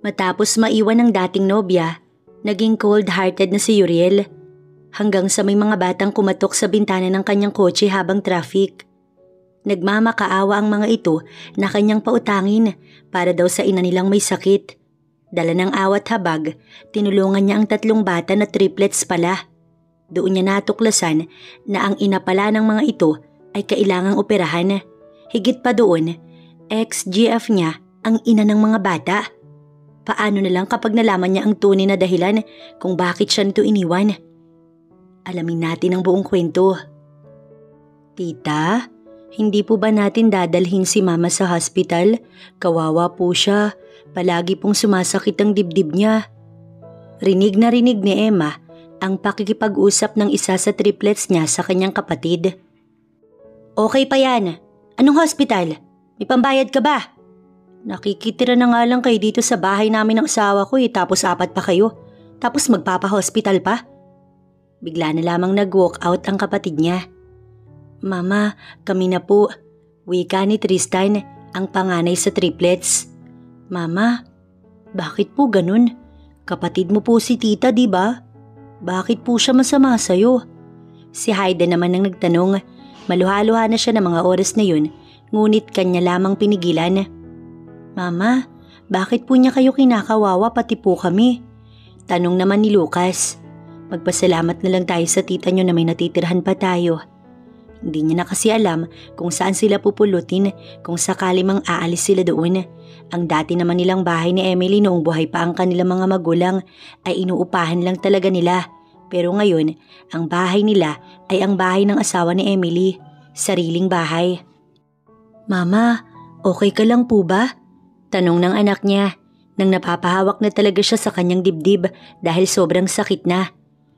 Matapos maiwan ng dating nobya, naging cold-hearted na si Uriel. Hanggang sa may mga batang kumatok sa bintana ng kanyang kotse habang traffic. Nagmamakaawa ang mga ito na kanyang pautangin para daw sa ina nilang may sakit. Dala ng awat habag, tinulungan niya ang 3 bata na triplets pala. Doon niya natuklasan na ang ina pala ng mga ito ay kailangang operahan. Higit pa doon, ex-GF niya ang ina ng mga bata. Paano na lang kapag nalaman niya ang tunay na dahilan kung bakit siya nito iniwan? Alamin natin ang buong kwento. Tita, hindi po ba natin dadalhin si Mama sa hospital? Kawawa po siya. Palagi pong sumasakit ang dibdib niya. Rinig na rinig ni Emma ang pakikipag-usap ng isa sa triplets niya sa kanyang kapatid. Okay pa yan. Anong hospital? May pambayad ka ba? Nakikitira na nga lang kayo dito sa bahay namin ng asawa ko tapos 4 pa kayo. Tapos magpapa-hospital pa? Bigla na lamang nag-walk out ang kapatid niya. Mama, kami na po. Wika ni Tristan, ang panganay sa triplets. Mama, bakit po ganun? Kapatid mo po si tita, di ba? Bakit po siya masama sa'yo? Si Haida naman ang nagtanong. Maluha-luha na siya ng mga oras na yun, ngunit kanya lamang pinigilan. Mama, bakit po niya kayo kinakawawa pati po kami? Tanong naman ni Lucas. Magpasalamat na lang tayo sa tita niyo na may natitirhan pa tayo. Hindi niya na kasi alam kung saan sila pupulutin kung sakali mang aalis sila doon. Ang dati naman nilang bahay ni Emily noong buhay pa ang kanilang mga magulang ay inuupahan lang talaga nila. Pero ngayon, ang bahay nila ay ang bahay ng asawa ni Emily. Sariling bahay. Mama, okay ka lang po ba? Tanong ng anak niya nang napapahawak na talaga siya sa kanyang dibdib dahil sobrang sakit na.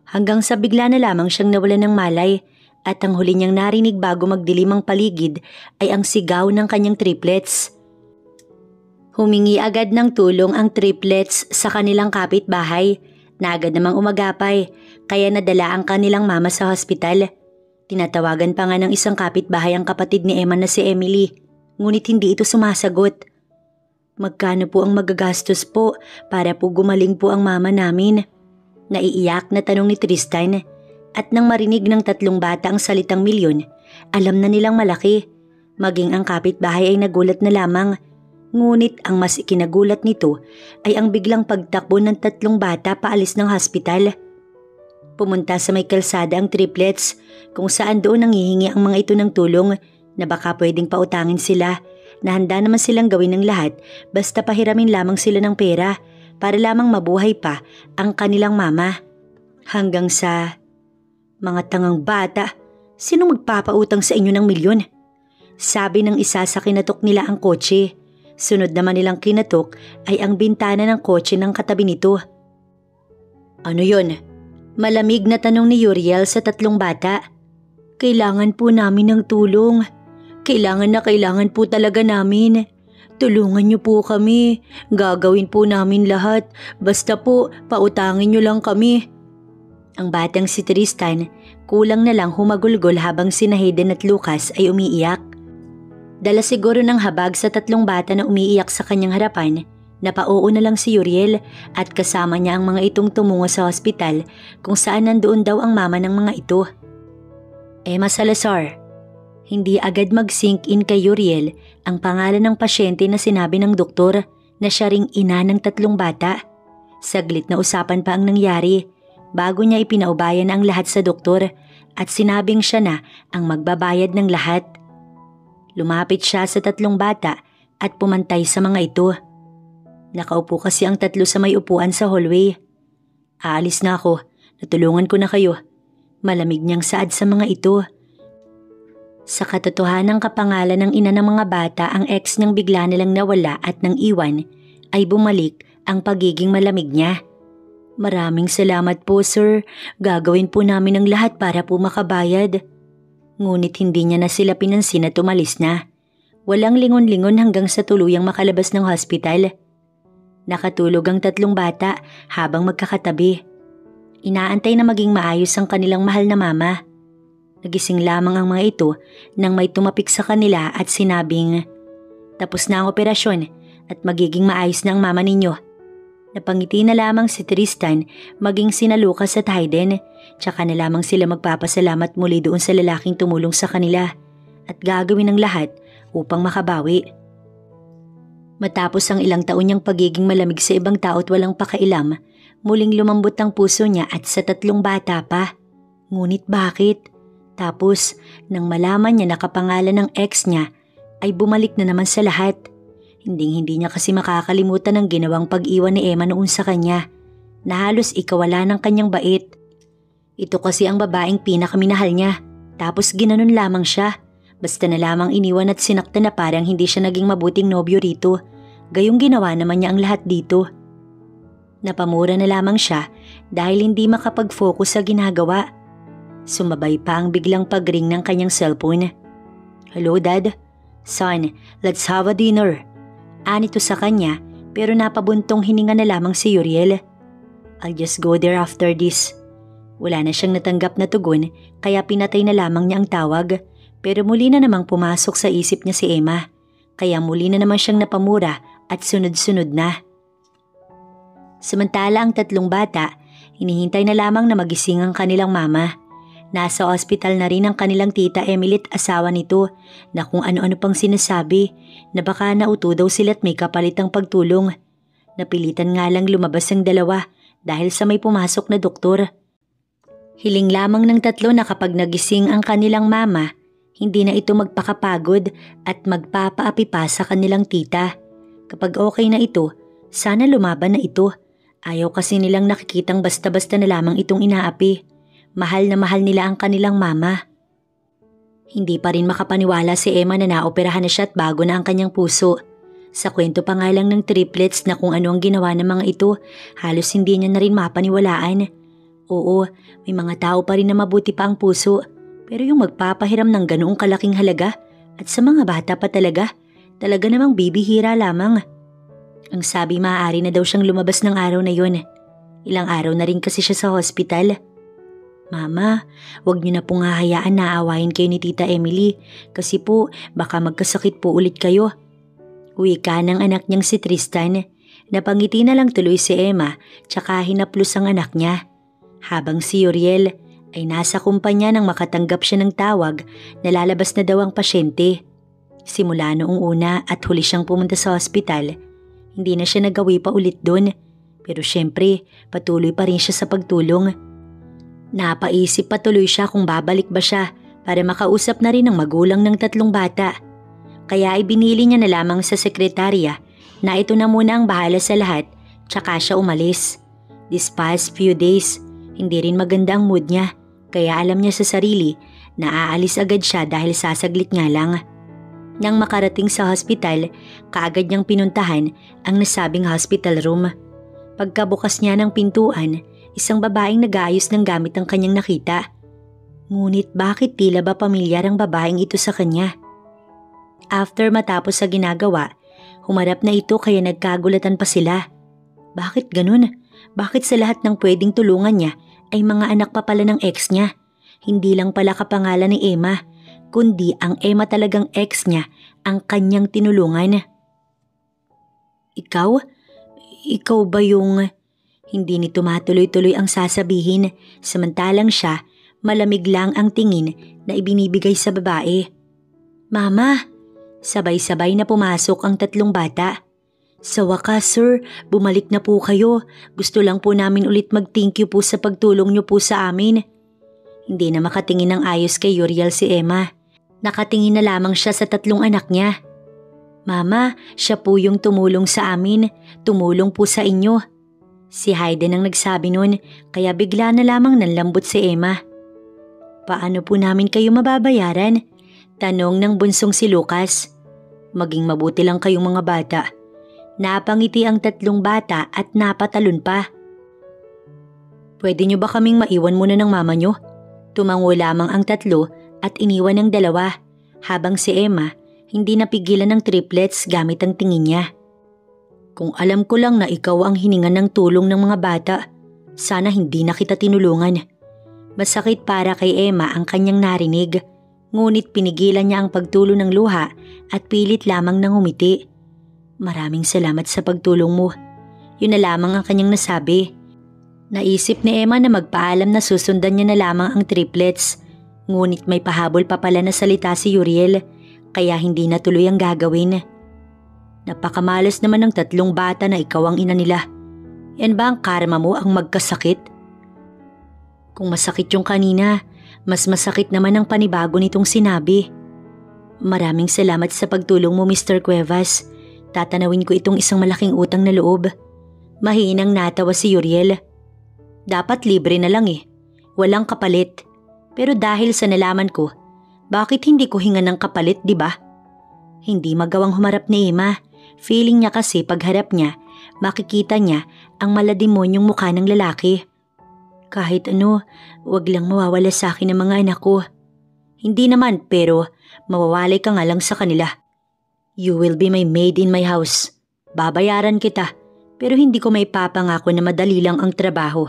Hanggang sa bigla na lamang siyang nawalan ng malay at ang huli niyang narinig bago magdilim ang paligid ay ang sigaw ng kanyang triplets. Humingi agad ng tulong ang triplets sa kanilang kapitbahay na agad namang umagapay kaya nadala ang kanilang mama sa hospital. Tinatawagan pa nga ng isang kapitbahay ang kapatid ni Emma na si Emily, ngunit hindi ito sumasagot. Magkano po ang magagastos po para po gumaling po ang mama namin? Naiiyak na tanong ni Tristan at nang marinig ng 3 bata ang salitang milyon, alam na nilang malaki. Maging ang kapitbahay ay nagulat na lamang. Ngunit ang mas ikinagulat nito ay ang biglang pagtakbo ng 3 bata paalis ng hospital. Pumunta sa may kalsada ang triplets kung saan doon nanghihingi ang mga ito ng tulong na baka pwedeng pautangin sila na handa naman silang gawin ng lahat basta pahiramin lamang sila ng pera para lamang mabuhay pa ang kanilang mama. Hanggang sa, mga tangang bata, sino magpapautang sa inyo ng milyon? Sabi ng isa sa kinatok nila ang kotse. Sunod naman nilang kinatok ay ang bintana ng kotse ng katabi nito. Ano yon? Malamig na tanong ni Uriel sa 3 bata. Kailangan po namin ng tulong. Kailangan po talaga namin. Tulungan niyo po kami. Gagawin po namin lahat. Basta po, pautangin niyo lang kami. Ang batang si Tristan, kulang na lang humagulgol habang sina Hayden at Lucas ay umiiyak. Dala siguro ng habag sa 3 bata na umiiyak sa kanyang harapan, napauo na lang si Uriel at kasama niya ang mga itong tumungo sa hospital kung saan nandoon daw ang mama ng mga ito. Emma Salazar. Hindi agad mag-sink in kay Uriel ang pangalan ng pasyente na sinabi ng doktor na siya ring ina ng 3 bata. Saglit na usapan pa ang nangyari bago niya ipinaubayan ang lahat sa doktor at sinabing siya na ang magbabayad ng lahat. Lumapit siya sa 3 bata at pumantay sa mga ito. Nakaupo kasi ang 3 sa may upuan sa hallway. Aalis na ako, natulungan ko na kayo. Malamig niyang saad sa mga ito. Sa katotohanang kapangalan ng ina ng mga bata ang ex niyang bigla nilang nawala at nang iwan ay bumalik ang pagiging malamig niya. Maraming salamat po sir, gagawin po namin ang lahat para po makabayad. Ngunit hindi niya na sila pinansin at umalis na. Walang lingon-lingon hanggang sa tuluyang makalabas ng hospital. Nakatulog ang 3 bata habang magkakatabi. Inaantay na maging maayos ang kanilang mahal na mama. Nagising lamang ang mga ito nang may tumapik sa kanila at sinabing, tapos na ang operasyon at magiging maayos na ang mama ninyo. Napangiti na lamang si Tristan maging sina Lucas at Hayden, tsaka na lamang sila magpapasalamat muli doon sa lalaking tumulong sa kanila at gagawin ang lahat upang makabawi. Matapos ang ilang taon niyang pagiging malamig sa ibang tao at walang pakailam, muling lumambot ang puso niya at sa 3 bata pa. Ngunit bakit? Tapos, nang malaman niya na kapangalan ng ex niya, ay bumalik na naman sa lahat. Hindi niya kasi makakalimutan ang ginawang pag-iwan ni Emma noon sa kanya, na halos ikawala ng kanyang bait. Ito kasi ang babaeng pinakaminahal niya, tapos ginanon lamang siya. Basta na lamang iniwan at sinaktan na parang hindi siya naging mabuting nobyo rito. Gayong ginawa naman niya ang lahat dito. Napamura na lamang siya dahil hindi makapag-focus sa ginagawa. Sumabay pa ang biglang pag-ring ng kanyang cellphone. "Hello, Dad? Son, let's have a dinner." Anito sa kanya pero napabuntong hininga na lamang si Uriel. "I'll just go there after this." Wala na siyang natanggap na tugon kaya pinatay na lamang niya ang tawag. Pero muli na namang pumasok sa isip niya si Emma. Kaya muli na naman siyang napamura at sunod-sunod na. Samantala ang 3 bata, hinihintay na lamang na magising ang kanilang mama. Nasa ospital na rin ang kanilang tita Emily at asawa nito na kung ano-ano pang sinasabi na baka nauto daw sila at may kapalitang pagtulong. Napilitan nga lang lumabas ang dalawa dahil sa may pumasok na doktor. Hiling lamang ng 3 na kapag nagising ang kanilang mama, hindi na ito magpakapagod at magpapaapi pa sa kanilang tita. Kapag okay na ito, sana lumaban na ito. Ayaw kasi nilang nakikitang basta-basta na lamang itong inaapi. Mahal na mahal nila ang kanilang mama. Hindi pa rin makapaniwala si Emma na naoperahan na siya at bago na ang kanyang puso. Sa kwento pa nga lang ng triplets na kung ano ang ginawa ng mga ito, halos hindi niya na rin mapaniwalaan. Oo, may mga tao pa rin na mabuti pa ang puso. Pero yung magpapahiram ng ganoong kalaking halaga at sa mga bata pa talaga namang bibihira lamang. Ang sabi maaari na daw siyang lumabas ng araw na yon. Ilang araw na rin kasi siya sa hospital. "Mama, wag niyo na pong hahayaan na aawayin kayo ni Tita Emily kasi po baka magkasakit po ulit kayo." Wika ng anak niyang si Tristan. Napangiti na lang tuloy si Emma tsaka hinaplos ang anak niya. Habang si Uriel ay nasa kumpanya nang makatanggap siya ng tawag na lalabas na daw ang pasyente. Simula noong una at huli siyang pumunta sa hospital, hindi na siya nagawi pa ulit doon. Pero syempre, patuloy pa rin siya sa pagtulong. Napaisip patuloy siya kung babalik ba siya para makausap na rin ang magulang ng 3 bata. Kaya ay binili niya na lamang sa sekretarya na ito na muna ang bahala sa lahat tsaka siya umalis. This past few days, hindi rin maganda ang mood niya. Kaya alam niya sa sarili na aalis agad siya dahil sasaglit nga lang. Nang makarating sa hospital, kaagad niyang pinuntahan ang nasabing hospital room. Pagkabukas niya ng pintuan, isang babaeng nag-aayos ng gamit ang kanyang nakita. Ngunit bakit tila ba pamilyar ang babaeng ito sa kanya? After matapos sa ginagawa, humarap na ito kaya nagkagulatan pa sila. Bakit ganun? Bakit sa lahat ng pwedeng tulungan niya ay mga anak pa pala ng ex niya? Hindi lang pala kapangalan ni Emma, kundi ang Emma talagang ex niya ang kanyang tinulungan. Ikaw? Ikaw ba yung... Hindi nito matuloy-tuloy ang sasabihin, samantalang siya, malamig lang ang tingin na ibinibigay sa babae. "Mama!" Sabay-sabay na pumasok ang 3 bata. "Sa wakas, sir, bumalik na po kayo. Gusto lang po namin ulit mag-thank you po sa pagtulong niyo po sa amin." Hindi na makatingin ng ayos kay Uriel si Emma. Nakatingin na lamang siya sa 3 anak niya. "Mama, siya po yung tumulong sa amin. Tumulong po sa inyo." Si Hayden ang nagsabi nun, kaya bigla na lamang nanlambot si Emma. "Paano po namin kayo mababayaran?" Tanong ng bunsong si Lucas. "Maging mabuti lang kayong mga bata." Napangiti ang 3 bata at napatalon pa. "Pwede niyo ba kaming maiwan muna ng mama niyo?" Tumango lamang ang 3 at iniwan ng 2, habang si Emma hindi napigilan ng triplets gamit ang tingin niya. "Kung alam ko lang na ikaw ang hiningan ng tulong ng mga bata, sana hindi na kita tinulungan." Masakit para kay Emma ang kanyang narinig, ngunit pinigilan niya ang pagtulo ng luha at pilit lamang nang humiti. "Maraming salamat sa pagtulong mo. Yun na lamang ang kanyang nasabi. Naisip ni Emma na magpaalam na susundan niya na lamang ang triplets. Ngunit may pahabol pa pala na salita si Uriel, kaya hindi na tuloy ang gagawin. Napakamalas naman ng 3 bata na ikaw ang ina nila. Yan ba ang karma mo, ang magkasakit? Kung masakit yung kanina, mas masakit naman ang panibago nitong sinabi. Maraming salamat sa pagtulong mo, Mr. Cuevas. Tatanawin ko itong isang malaking utang na loob. Mahinang natawa si Uriel. Dapat libre na lang eh. Walang kapalit. Pero dahil sa nalaman ko, bakit hindi ko hingan ng kapalit, di ba? Hindi magawang humarap ni Emma. Feeling niya kasi pagharap niya, makikita niya ang malademonyong mukha ng lalaki. Kahit ano, wag lang mawawala sa akin ng mga anak ko. Hindi naman, pero mawawalay ka nga lang sa kanila. You will be my maid in my house. Babayaran kita, pero hindi ko may papangako na madali lang ang trabaho.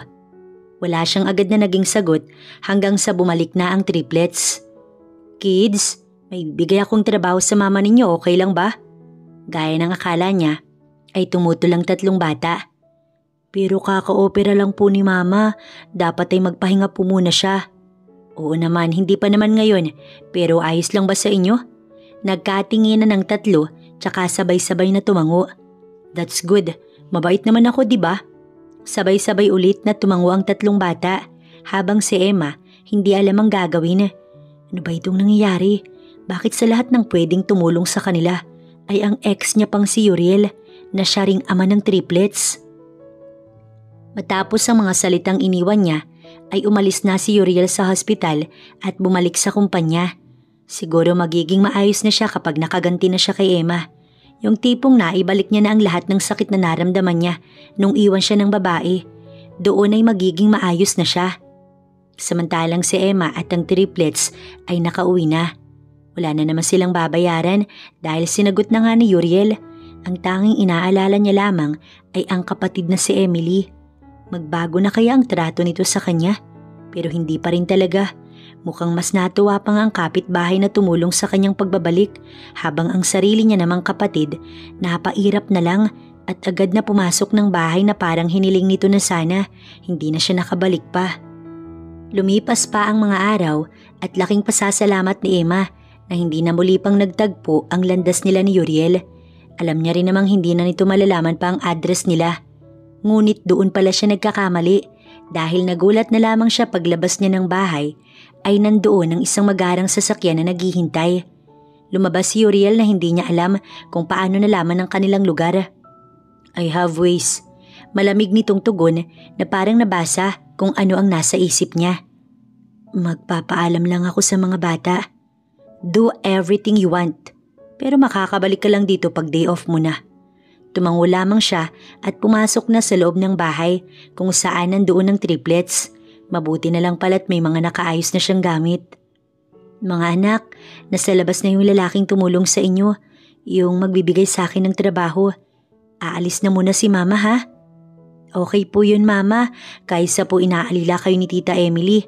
Wala siyang agad na naging sagot hanggang sa bumalik na ang triplets. Kids, may bigay akong trabaho sa mama ninyo, okay lang ba? Gaya ng akala niya, ay tumutulang 3 bata. Pero kaka-opera lang po ni mama, dapat ay magpahinga po muna siya. Oo naman, hindi pa naman ngayon, pero ayos lang ba sa inyo? Nagkatinginan ng 3, tsaka sabay-sabay na tumango. That's good, mabait naman ako, di ba? Sabay-sabay ulit na tumango ang 3 bata, habang si Emma hindi alam ang gagawin. Ano ba itong nangyayari? Bakit sa lahat ng pwedeng tumulong sa kanila ay ang ex niya pang si Uriel na siya ring ama ng triplets? Matapos ang mga salitang iniwan niya, ay umalis na si Uriel sa hospital at bumalik sa kumpanya. Siguro magiging maayos na siya kapag nakaganti na siya kay Emma. Yung tipong naibalik niya na ang lahat ng sakit na naramdaman niya nung iwan siya ng babae. Doon ay magiging maayos na siya. Samantalang si Emma at ang triplets ay nakauwi na. Wala na naman silang babayaran dahil sinagot na nga ni Uriel. Ang tanging inaalala niya lamang ay ang kapatid na si Emily. Magbago na kaya ang trato nito sa kanya? Pero hindi pa rin talaga. Mukhang mas natuwa pa nga ang kapitbahay na tumulong sa kanyang pagbabalik, habang ang sarili niya namang kapatid napairap na lang at agad na pumasok ng bahay na parang hiniling nito na sana hindi na siya nakabalik pa. Lumipas pa ang mga araw at laking pasasalamat ni Emma na hindi na muli pang nagtagpo ang landas nila ni Uriel. Alam niya rin namang hindi na nito malalaman pa ang address nila. Ngunit doon pala siya nagkakamali dahil nagulat na lamang siya paglabas niya ng bahay ay nandoon ang isang magarang sasakyan na naghihintay. Lumabas si Uriel na hindi niya alam kung paano nalaman ang kanilang lugar. I have ways. Malamig nitong tugon na parang nabasa kung ano ang nasa isip niya. Magpapaalam lang ako sa mga bata. Do everything you want. Pero makakabalik ka lang dito pag day off mo na. Tumango lamang siya at pumasok na sa loob ng bahay kung saan nandoon ang triplets. Mabuti na lang pala't may mga nakaayos na siyang gamit. Mga anak, nasa labas na yung lalaking tumulong sa inyo, yung magbibigay sa akin ng trabaho. Aalis na muna si mama ha? Okay po yun mama, kaysa po inaalila kayo ni Tita Emily.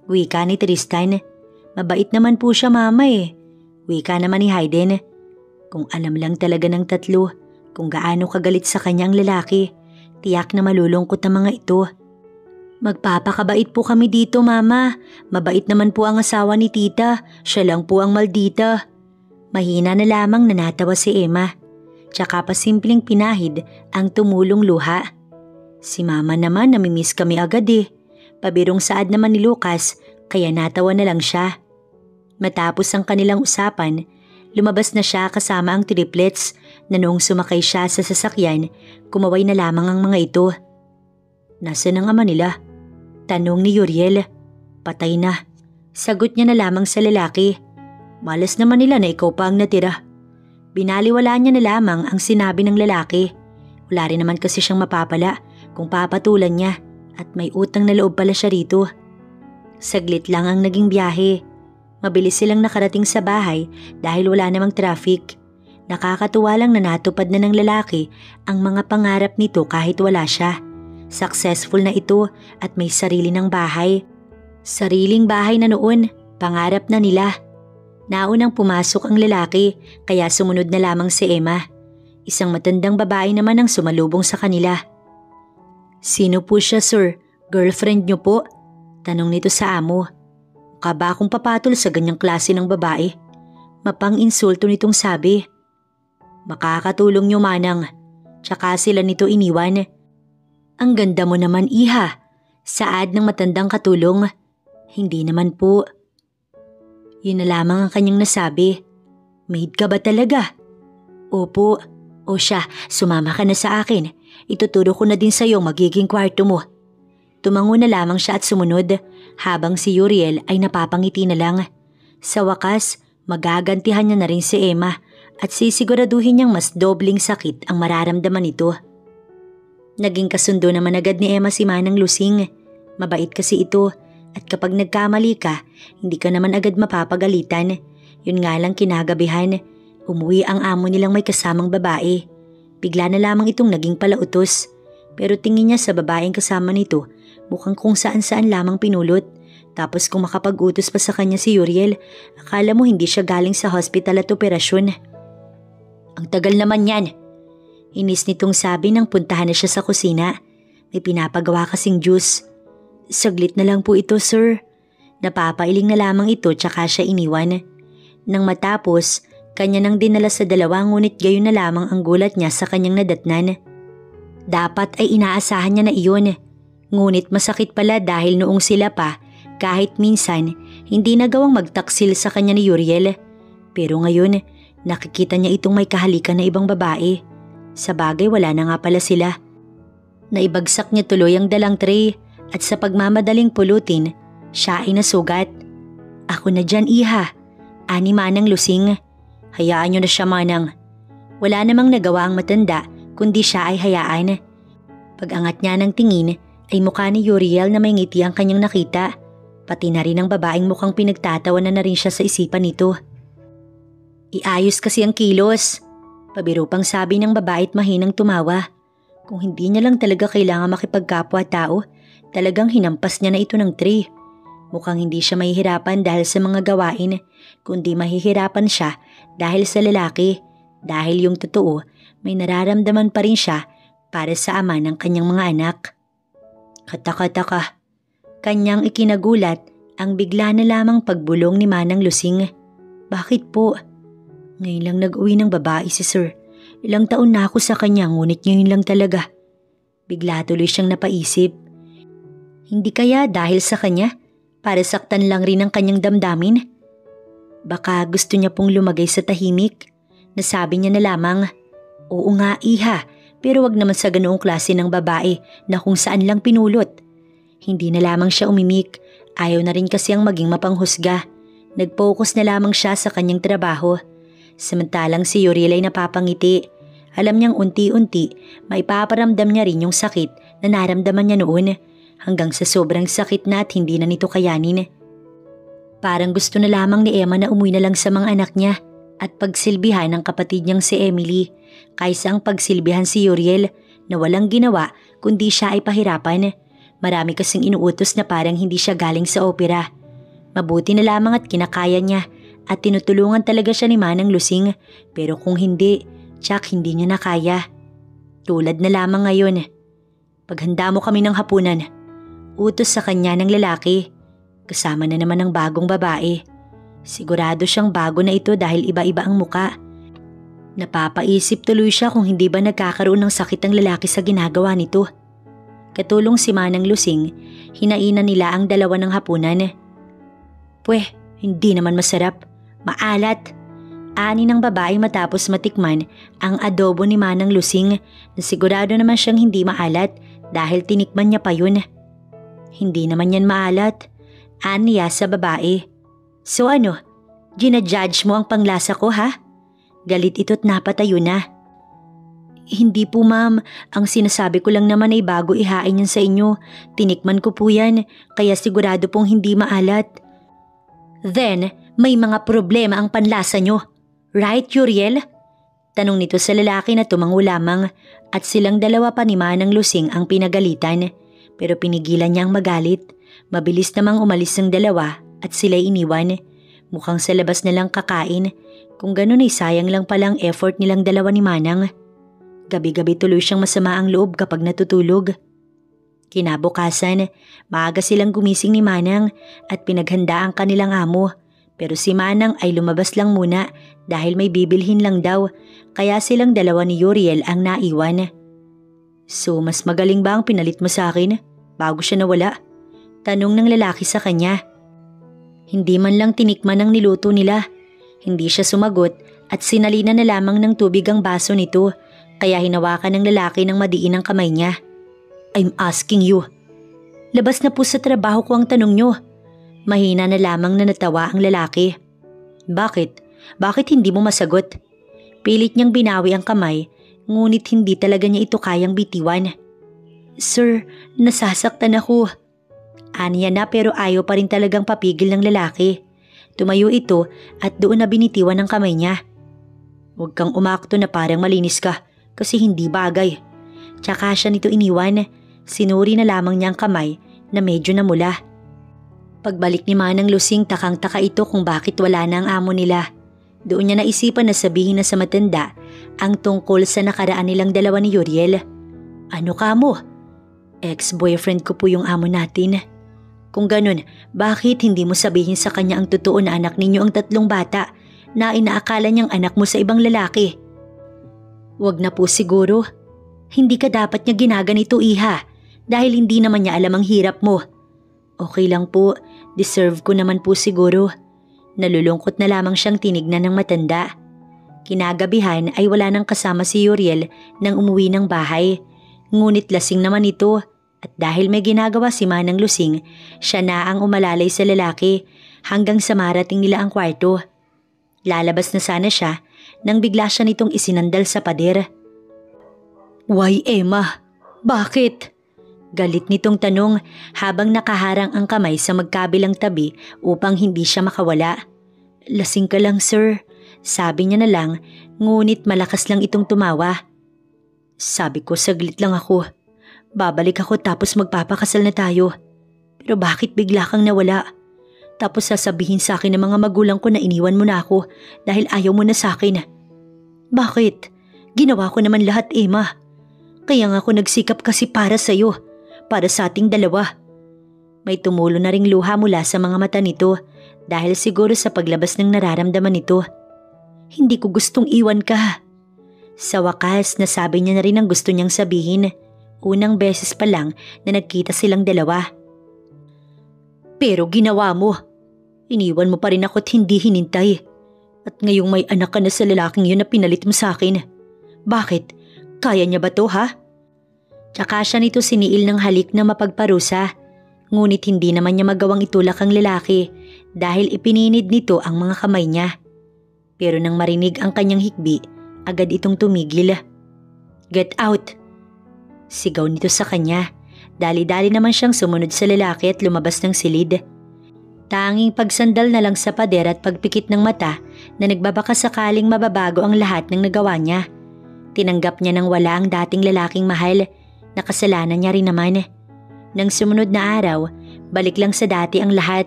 Wika ni Tristan. Mabait naman po siya mama eh. Wika naman ni Hayden. Kung alam lang talaga ng 3 kung gaano kagalit sa kanyang lalaki, tiyak na malulungkot ang mga ito. Magpapakabait po kami dito mama, mabait naman po ang asawa ni tita, siya lang po ang maldita. Mahina na lamang na natawa si Emma, tsaka pa simpleng pinahid ang tumulong luha. Si mama naman namimiss kami agad eh, pabirong saad naman ni Lucas kaya natawa na lang siya. Matapos ang kanilang usapan, lumabas na siya kasama ang triplets na noong sumakay siya sa sasakyan, kumaway na lamang ang mga ito. Nasaan ang ama nila? Tanong ni Uriel. Patay na. Sagot niya na lamang sa lalaki. Malas naman nila na ikaw pa ang natira. Binaliwala niya na lamang ang sinabi ng lalaki. Wala rin naman kasi siyang mapapala kung papatulan niya at may utang na loob pala siya rito. Saglit lang ang naging biyahe. Mabilis silang nakarating sa bahay dahil wala namang traffic. Nakakatuwa lang na natupad na ng lalaki ang mga pangarap nito kahit wala siya. Successful na ito at may sarili ng bahay. Sariling bahay na noon, pangarap na nila. Naunang pumasok ang lalaki kaya sumunod na lamang si Emma. Isang matandang babae naman ang sumalubong sa kanila. "Sino po siya, sir? Girlfriend niyo po?" tanong nito sa amo. Mukha ba akong papatol sa ganyang klase ng babae? Mapang-insulto nitong sabi. "Makakatulong niyo, manang. Tsaka sila nito iniwan." "Ang ganda mo naman, iha." Saad ng matandang katulong. "Hindi naman po." Yun na lamang ang kanyang nasabi. "Maid ka ba talaga?" "Opo." "O siya, sumama ka na sa akin. Ituturo ko na din sa iyo magiging kwarto mo." Tumango na lamang siya at sumunod habang si Uriel ay napapangiti na lang. Sa wakas, magagantihan niya na rin si Emma at sisiguraduhin niyang mas dobling sakit ang mararamdaman nito. Naging kasundo naman agad ni Emma si Manang Lusing. Mabait kasi ito at kapag nagkamali ka, hindi ka naman agad mapapagalitan. Yun nga lang kinagabihan, umuwi ang amo nilang may kasamang babae. Bigla na lamang itong naging palautos. Pero tingin niya sa babaeng kasama nito, mukhang kung saan-saan lamang pinulot. Tapos kung makapag-utos pa sa kanya si Uriel, akala mo hindi siya galing sa hospital at operasyon. "Ang tagal naman yan." Inis nitong sabi nang puntahan na siya sa kusina. May pinapagawa kasing juice. "Saglit na lang po ito, sir." Napapailing na lamang ito tsaka siya iniwan. Nang matapos, kanya nang dinala sa dalawa ngunit gayon na lamang ang gulat niya sa kanyang nadatnan. Dapat ay inaasahan niya na iyon. Ngunit masakit pala dahil noong sila pa, kahit minsan, hindi nagawang magtaksil sa kanya ni Uriel. Pero ngayon, nakikita niya itong may kahalikan na ibang babae. Sa bagay wala na nga pala sila. Naibagsak niya tuloy ang dalang tray at sa pagmamadaling pulutin, siya ay nasugat. "Ako na dyan, iha," ani Manang Lusing. "Hayaan niyo na siya, manang." Wala namang nagawa ang matanda kundi siya ay hayaan. Pag-angat niya ng tingin ay mukha ni Uriel na may ngiti ang kanyang nakita. Pati na rin ang babaeng mukhang pinagtatawanan na rin siya sa isipan nito. "Iayos kasi ang kilos." Pabiro pang sabi ng babae at mahinang tumawa. Kung hindi niya lang talaga kailangan makipagkapwa-tao, talagang hinampas niya na ito ng tray. Mukhang hindi siya mahihirapan dahil sa mga gawain, kundi mahihirapan siya dahil sa lalaki. Dahil yung totoo, may nararamdaman pa rin siya para sa ama ng kanyang mga anak. Kataka-taka. Kanyang ikinagulat ang bigla na lamang pagbulong ni Manang Lusing. "Bakit po?" "Ngayon lang nag-uwi ng babae si sir. Ilang taon na ako sa kanya ngunit ngayon lang talaga." Bigla tuloy siyang napaisip. Hindi kaya dahil sa kanya, para saktan lang rin ang kanyang damdamin? Baka gusto niya pong lumagay sa tahimik. Nasabi niya na lamang, "Oo nga, iha, pero wag naman sa ganoong klase ng babae na kung saan lang pinulot." Hindi na lamang siya umimik. Ayaw na rin kasi ang maging mapanghusga. Nag-focus na lamang siya sa kanyang trabaho. Samantalang si Uriel ay napapangiti. Alam niyang unti-unti maipaparamdam niya rin yung sakit na naramdaman niya noon hanggang sa sobrang sakit na at hindi na nito kayanin. Parang gusto na lamang ni Emma na umuwi na lang sa mga anak niya at pagsilbihan ng kapatid niyang si Emily kaysa ang pagsilbihan si Uriel na walang ginawa kundi siya ay pahirapan. Marami kasing inuutos na parang hindi siya galing sa opera. Mabuti na lamang at kinakaya niya at tinutulungan talaga siya ni Manang Lusing, pero kung hindi, tsak hindi niya na kaya. Tulad na lamang ngayon. "Paghanda mo kami ng hapunan." Utos sa kanya ng lalaki. Kasama na naman ang bagong babae. Sigurado siyang bago na ito dahil iba-iba ang muka. Napapaisip tuloy siya kung hindi ba nagkakaroon ng sakit ang lalaki sa ginagawa nito. Katulong si Manang Lusing, hinainan nila ang dalawa ng hapunan. "Pweh, hindi naman masarap. Maalat." Ani ng babae matapos matikman ang adobo ni Manang Lusing na sigurado naman siyang hindi maalat dahil tinikman niya pa yun. "Hindi naman yan maalat," aniya sa babae. "So ano, ginajudge mo ang panglasa ko ha?" Galit ito't napatayo na. "Hindi po ma'am, ang sinasabi ko lang naman ay bago ihain yan sa inyo. Tinikman ko po yan, kaya sigurado pong hindi maalat." "Then, may mga problema ang panlasa nyo. Right, Uriel?" Tanong nito sa lalaki na tumango lamang at silang dalawa pa ni Manang Lusing ang pinagalitan. Pero pinigilan niya ang magalit. Mabilis namang umalis ng dalawa at sila'y iniwan. Mukhang sa labas na lang kakain. Kung ganun ay sayang lang palang effort nilang dalawa ni Manang. Gabi-gabi tuloy siyang masama ang loob kapag natutulog. Kinabukasan, maaga silang gumising ni Manang at pinaghanda ang kanilang amo. Pero si Manang ay lumabas lang muna dahil may bibilhin lang daw, kaya silang dalawa ni Uriel ang naiwan. So mas magaling ba ang pinalit mo sa akin bago siya nawala? Tanong ng lalaki sa kanya. Hindi man lang tinikman ang niluto nila. Hindi siya sumagot at sinalina na lamang ng tubig ang baso nito, kaya hinawakan ng lalaki ng madiin ang kamay niya. I'm asking you. Labas na po sa trabaho ko ang tanong nyo. Mahina na lamang na natawa ang lalaki. Bakit? Bakit hindi mo masagot? Pilit niyang binawi ang kamay, ngunit hindi talaga niya ito kayang bitiwan. Sir, nasasaktan ako. Aniya na pero ayaw pa rin talagang papigil ng lalaki. Tumayo ito at doon na binitiwan ang kamay niya. Huwag kang umakto na parang malinis ka kasi hindi bagay. Tsaka siya nito iniwan. Sinuri na lamang niya ang kamay na medyo namula. Pagbalik ni Manang Lusing, takang-taka ito kung bakit wala na ang amo nila. Doon niya naisipan na sabihin na sa matanda ang tungkol sa nakaraan nilang dalawa ni Uriel. Ano ka mo? Ex-boyfriend ko po yung amo natin. Kung ganun, bakit hindi mo sabihin sa kanya ang totoo na anak ninyo ang 3 bata na inaakala niyang anak mo sa ibang lalaki? Wag na po siguro. Hindi ka dapat niya ginaganito, iha, dahil hindi naman niya alam ang hirap mo. Okay lang po, deserve ko naman po siguro. Nalulungkot na lamang siyang tinignan ng matanda. Kinagabihan ay wala nang kasama si Uriel nang umuwi ng bahay. Ngunit lasing naman ito at dahil may ginagawa si Manang Lusing, siya na ang umalalay sa lalaki hanggang sa marating nila ang kwarto. Lalabas na sana siya nang bigla siya nitong isinandal sa pader. Why, Emma? Bakit? Galit nitong tanong habang nakaharang ang kamay sa magkabilang tabi upang hindi siya makawala. Lasing ka lang, sir. Sabi niya na lang, ngunit malakas lang itong tumawa. Sabi ko, saglit lang ako. Babalik ako tapos magpapakasal na tayo. Pero bakit bigla kang nawala? Tapos sasabihin sa akin ng mga magulang ko na iniwan mo na ako dahil ayaw mo na sa akin. Bakit? Ginawa ko naman lahat, Emma. Kaya nga ako nagsikap kasi para sa'yo, para sa ating dalawa. May tumulo na ring luha mula sa mga mata nito dahil siguro sa paglabas ng nararamdaman nito. Hindi ko gustong iwan ka. Sa wakas, nasabi niya na rin ang gusto niyang sabihin. Unang beses pa lang na nagkita silang dalawa. Pero ginawa mo. Iniwan mo pa rin ako't hindi hinintay. At ngayong may anak ka na sa lalaking yun na pinalit mo sa akin. Bakit? Kaya niya ba to, ha? Tsaka siya nito siniil ng halik na mapagparusa. Ngunit hindi naman niya magawang itulak ang lalaki dahil ipininid nito ang mga kamay niya. Pero nang marinig ang kanyang hikbi, agad itong tumigil. Get out! Sigaw nito sa kanya. Dali-dali naman siyang sumunod sa lalaki at lumabas ng silid. Tanging pagsandal na lang sa pader at pagpikit ng mata na nagbabaka sakaling mababago ang lahat ng nagawa niya. Tinanggap niya nang wala ang dating lalaking mahal, nakasalanan niya rin naman. Nang sumunod na araw, balik lang sa dati ang lahat,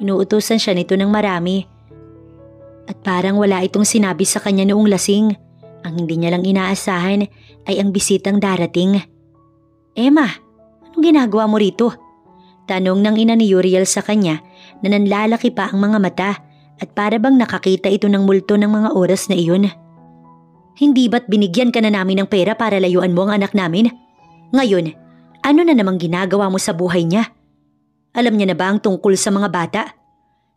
inuutusan siya nito ng marami. At parang wala itong sinabi sa kanya noong lasing, ang hindi niya lang inaasahan ay ang bisitang darating. Emma, anong ginagawa mo rito? Tanong ng ina ni Uriel sa kanya na nanlalaki pa ang mga mata at para bang nakakita ito ng multo ng mga oras na iyon. Hindi ba't binigyan ka na namin ng pera para layuan mo ang anak namin? Ngayon, ano na namang ginagawa mo sa buhay niya? Alam niya na ba ang tungkol sa mga bata?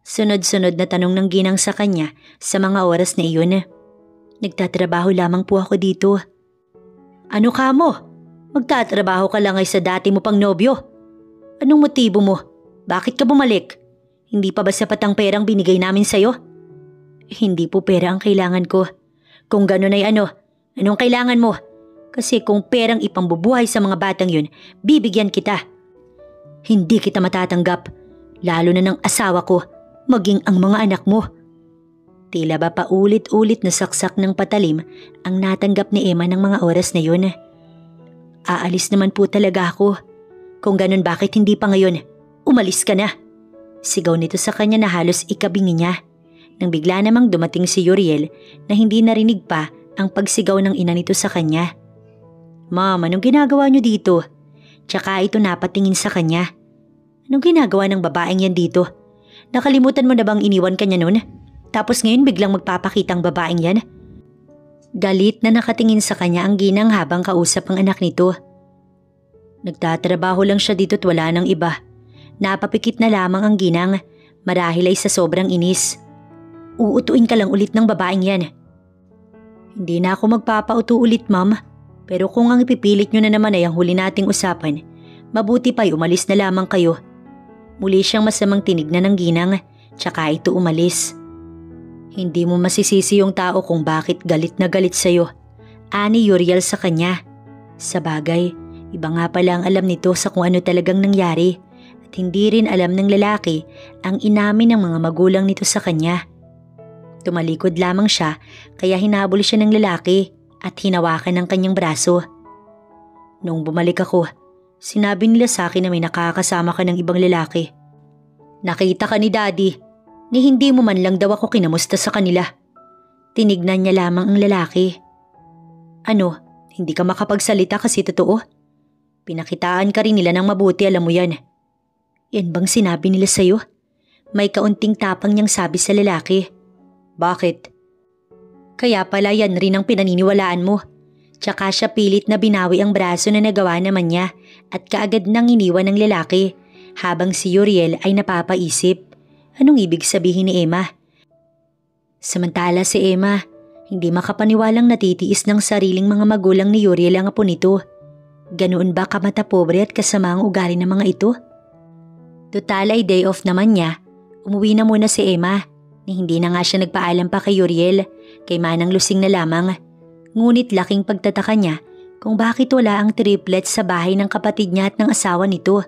Sunod-sunod na tanong ng ginang sa kanya sa mga oras na iyon. Nagtatrabaho lamang po ako dito. Ano ka mo? Magtatrabaho ka lang ay sa dati mo pang nobyo. Anong motibo mo? Bakit ka bumalik? Hindi pa ba sapat ang perang binigay namin sa'yo? Hindi po pera ang kailangan ko. Kung gano'n ay anong kailangan mo? Kasi kung perang ipambubuhay sa mga batang yun, bibigyan kita. Hindi kita matatanggap, lalo na ng asawa ko, maging ang mga anak mo. Tila ba paulit-ulit na saksak ng patalim ang natanggap ni Emma ng mga oras na yun. Aalis naman po talaga ako. Kung gano'n bakit hindi pa ngayon? Umalis ka na. Sigaw nito sa kanya na halos ikabingi niya. Nang bigla namang dumating si Uriel na hindi narinig pa ang pagsigaw ng ina nito sa kanya. Ma'am, anong ginagawa niyo dito? Tsaka ito napatingin sa kanya. Anong ginagawa ng babaeng yan dito? Nakalimutan mo na bang iniwan kanya nun? Tapos ngayon biglang magpapakita ang babaeng yan? Galit na nakatingin sa kanya ang ginang habang kausap ang anak nito. Nagtatrabaho lang siya dito at wala nang iba. Napapikit na lamang ang ginang, marahil ay sa sobrang inis. Uutuin ka lang ulit ng babaeng yan. Hindi na ako magpapauto ulit, ma'am. Pero kung ang ipipilit nyo na naman ay ang huli nating usapan, mabuti pa'y umalis na lamang kayo. Muli siyang masamang tinignan ng ginang, tsaka ito umalis. Hindi mo masisisi yung tao kung bakit galit na galit sa'yo. Ani Uriel sa kanya. Sa bagay, iba nga pala ang alam nito sa kung ano talagang nangyari at hindi rin alam ng lalaki ang inamin ng mga magulang nito sa kanya. Tumalikod lamang siya kaya hinabol siya ng lalaki at hinawakan ng kanyang braso. Nung bumalik ako, sinabi nila sa akin na may nakakasama ka ng ibang lalaki. Nakita ka ni Daddy, ni hindi mo man lang daw ako kinamusta sa kanila. Tinignan niya lamang ang lalaki. Ano, hindi ka makapagsalita kasi totoo? Pinakitaan ka rin nila ng mabuti, alam mo yan. Yan bang sinabi nila sa'yo? May kaunting tapang niyang sabi sa lalaki. Bakit? Kaya pala yan rin ang pinaniniwalaan mo. Tsaka siya pilit na binawi ang braso na nagawa naman niya at kaagad nang iniwan ng lalaki habang si Uriel ay napapaisip. Anong ibig sabihin ni Emma? Samantala si Emma, hindi makapaniwalang natitiis ng sariling mga magulang ni Uriel ang apo nito. Ganoon ba kamata pobre at kasama ang ugali ng mga ito? Total ay day off naman niya. Umuwi na muna si Emma. Ni hindi na nga siya nagpaalam pa kay Uriel, kay Manang Lusing na lamang. Ngunit laking pagtataka niya kung bakit wala ang triplets sa bahay ng kapatid niya at ng asawa nito.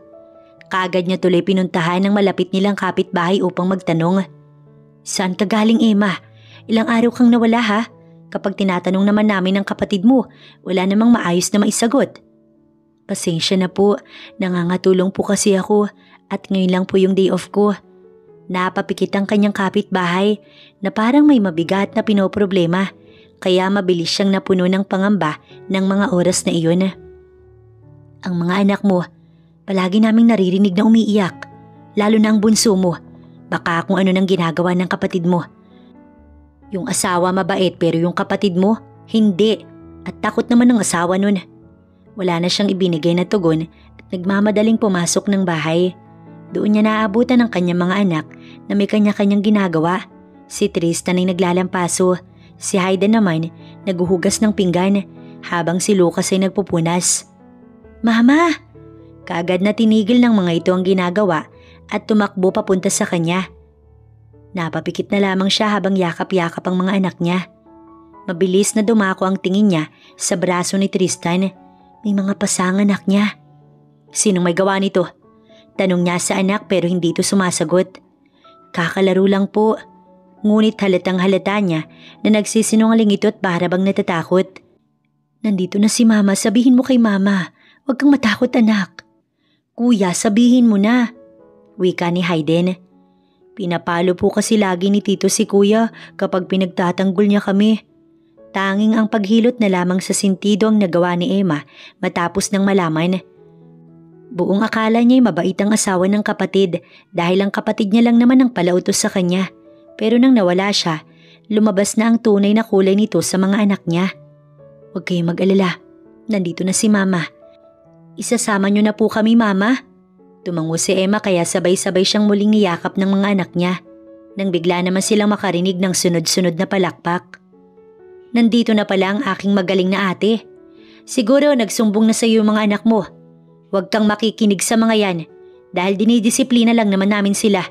Kaagad niya tuloy pinuntahan ng malapit nilang kapitbahay upang magtanong. Saan ka galing, Emma? Ilang araw kang nawala ha? Kapag tinatanong naman namin ng kapatid mo, wala namang maayos na maisagot. Pasensya na po, nangangatulong po kasi ako at ngayon lang po yung day off ko. Napapikit ang kanyang kapitbahay na parang may mabigat na pinoproblema kaya mabilis siyang napuno ng pangamba ng mga oras na iyon. Ang mga anak mo, palagi naming naririnig na umiiyak, lalo na ang bunso mo. Baka kung ano nang ginagawa ng kapatid mo. Yung asawa mabait pero yung kapatid mo, hindi. At takot naman ng asawa nun. Wala na siyang ibinigay na tugon at nagmamadaling pumasok ng bahay. Doon niya naaabutan ng kanyang mga anak na may kanya-kanyang ginagawa. Si Tristan ay naglalampaso, si Hayden naman naguhugas ng pinggan habang si Lucas ay nagpupunas. Mama! Kaagad na tinigil ng mga ito ang ginagawa at tumakbo papunta sa kanya. Napapikit na lamang siya habang yakap-yakap ang mga anak niya. Mabilis na dumako ang tingin niya sa braso ni Tristan. May mga pasang anak niya. Sinong may gawa nito? Tanong niya sa anak pero hindi ito sumasagot. Kakalaro lang po. Ngunit halatang halata niya na nagsisinungaling ito at para bang natatakot. Nandito na si Mama, sabihin mo kay Mama. Huwag kang matakot anak. Kuya, sabihin mo na. Wika ni Hayden. Pinapalo po kasi lagi ni Tito si Kuya kapag pinagtatanggol niya kami. Tanging ang paghilot na lamang sa sentido ang nagawa ni Emma matapos ng malaman. Buong akala niya'y mabait ang asawa ng kapatid dahil ang kapatid niya lang naman ang palautos sa kanya. Pero nang nawala siya, lumabas na ang tunay na kulay nito sa mga anak niya. Huwag kayong mag-alala, nandito na si Mama. Isasama niyo na po kami, Mama. Tumango si Emma kaya sabay-sabay siyang muling niyakap ng mga anak niya. Nang bigla naman silang makarinig ng sunod-sunod na palakpak. Nandito na pala ang aking magaling na ate. Siguro nagsumbong na sa iyo mga anak mo. Huwag kang makikinig sa mga yan dahil dinidisiplina lang naman namin sila.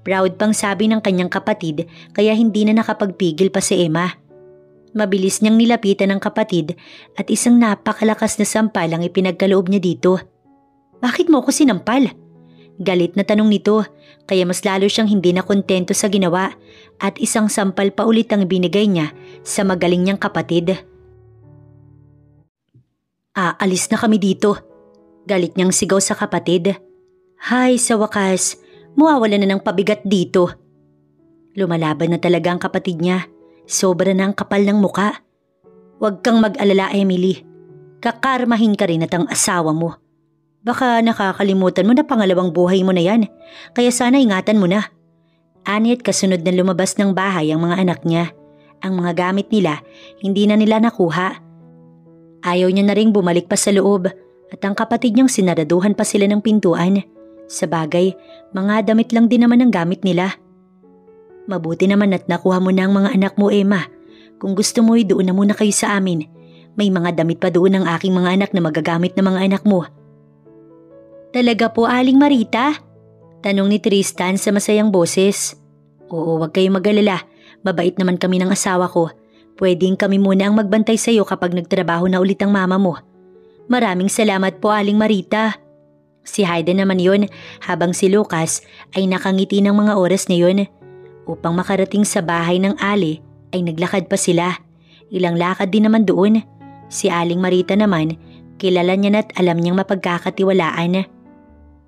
Proud pang sabi ng kanyang kapatid kaya hindi na nakapagpigil pa si Emma. Mabilis niyang nilapitan ng kapatid at isang napakalakas na sampal ang ipinagkaloob niya dito. Bakit mo ako sinampal? Galit na tanong nito kaya mas lalo siyang hindi na kontento sa ginawa at isang sampal pa ulit ang binigay niya sa magaling niyang kapatid. Aalis na kami dito. Galit niyang sigaw sa kapatid. Hay, sa wakas, mawawala na ng pabigat dito. Lumalaban na talaga ang kapatid niya. Sobra na ang kapal ng muka. Huwag kang mag-alala, Emily. kakarmahin ka rin at ang asawa mo. Baka nakakalimutan mo na pangalawang buhay mo na yan, kaya sana ingatan mo na. Ani at kasunod na lumabas ng bahay ang mga anak niya. Ang mga gamit nila, hindi na nila nakuha. Ayaw niya na ring bumalik pa sa loob at ang kapatid niyang sinaraduhan pa sila ng pintuan. Sa bagay, mga damit lang din naman ang gamit nila. Mabuti naman at nakuha mo na ang mga anak mo, Emma. Kung gusto mo, doon na muna kayo sa amin. May mga damit pa doon ng aking mga anak na magagamit ng mga anak mo. Talaga po, Aling Marita? Tanong ni Tristan sa masayang boses. Oo, wag kayong mag-alala. Mabait naman kami ng asawa ko. Pwedeng kami muna ang magbantay sa iyo kapag nagtrabaho na ulit ang mama mo. Maraming salamat po, Aling Marita. Si Hayden naman yun, habang si Lucas ay nakangiti ng mga oras na yun. Upang makarating sa bahay ng Ali ay naglakad pa sila. Ilang lakad din naman doon. Si Aling Marita naman, kilala niya na't alam niyang mapagkakatiwalaan.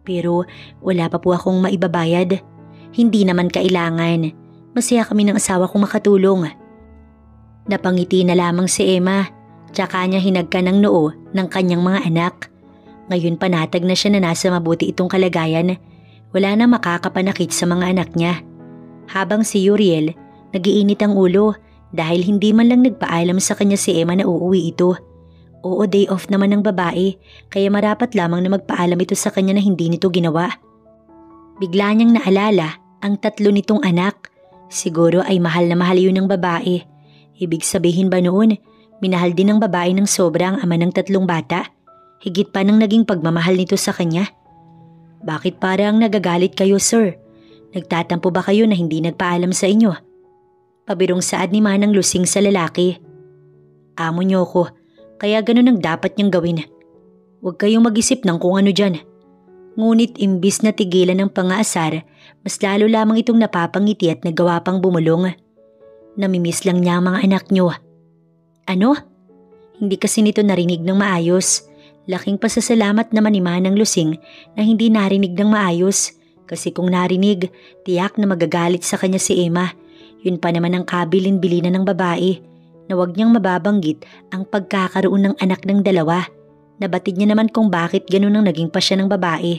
Pero wala pa po akong maibabayad. Hindi naman kailangan. Masaya kami ng asawa kong makatulong. Napangiti na lamang si Emma, tsaka niya hinagka ng noo ng kanyang mga anak. Ngayon panatag na siya na nasa mabuti itong kalagayan. Wala na makakapanakit sa mga anak niya. Habang si Uriel, nagiinit ang ulo dahil hindi man lang nagpaalam sa kanya si Emma na uuwi ito. Oo, day off naman ng babae, kaya marapat lamang na magpaalam ito sa kanya na hindi nito ginawa. Bigla niyang naalala ang 3 nitong anak. Siguro ay mahal na mahal yun ng babae. Ibig sabihin ba noon, minahal din ng babae ng sobra ang ama ng 3 bata? Higit pa ng naging pagmamahal nito sa kanya? Bakit parang nagagalit kayo, sir? Nagtatampo ba kayo na hindi nagpaalam sa inyo? Pabirong saad ni Manang Lusing sa lalaki. Amo niyo ko, kaya ganun ang dapat niyang gawin. Huwag kayong mag-isip ng kung ano dyan. Ngunit imbis na tigilan ng pangaasar, mas lalo lamang itong napapangiti at nagawa pang bumulong. Namimiss lang niya ang mga anak niyo. Ano? Hindi kasi nito narinig ng maayos. Laking pasasalamat naman ni Manang Lusing na hindi narinig ng maayos. Kasi kung narinig, tiyak na magagalit sa kanya si Emma. Yun pa naman ang kabilin-bilinan ng babae na huwag niyang mababanggit ang pagkakaroon ng anak ng 2. Nabatid niya naman kung bakit ganun ang naging pasya ng babae.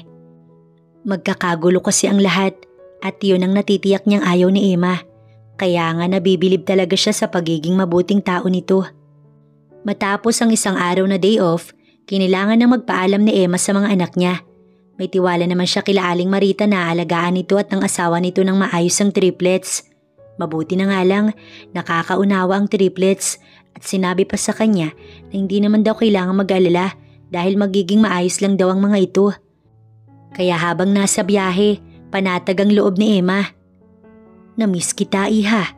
Magkakagulo kasi ang lahat at yun ang natitiyak niyang ayaw ni Emma. Kaya nga nabibilib talaga siya sa pagiging mabuting tao nito. Matapos ang isang araw na day off, kinailangan na magpaalam ni Emma sa mga anak niya. May tiwala naman siya kila Aling Marita na alagaan nito at ng asawa nito ng maayos ang triplets. Mabuti na nga lang, nakakaunawa ang triplets at sinabi pa sa kanya na hindi naman daw kailangan mag-alala dahil magiging maayos lang daw ang mga ito. Kaya habang nasa biyahe, panatag ang loob ni Emma. Namiss kita, iha.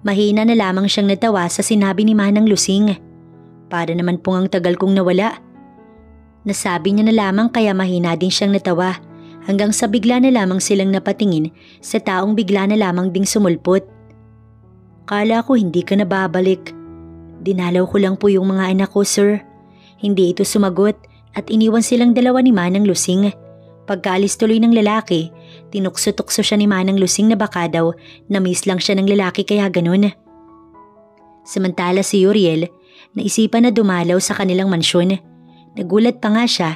Mahina na lamang siyang natawa sa sinabi ni Manang Lusing. Para naman pong ang tagal kong nawala. Nasabi niya na lamang kaya mahina din siyang natawa hanggang sa bigla na lamang silang napatingin sa taong bigla na lamang ding sumulpot. Kala ko hindi ka na babalik. Dinalaw ko lang po yung mga anak ko, sir. Hindi ito sumagot at iniwan silang dalawa ni Manang Lusing. Pagkaalis tuloy ng lalaki, tinukso-tukso siya ni Manang Lusing na baka daw na-miss lang siya ng lalaki kaya ganun. Samantala si Uriel, naisipan na dumalaw sa kanilang mansyon. Nagulat pa nga siya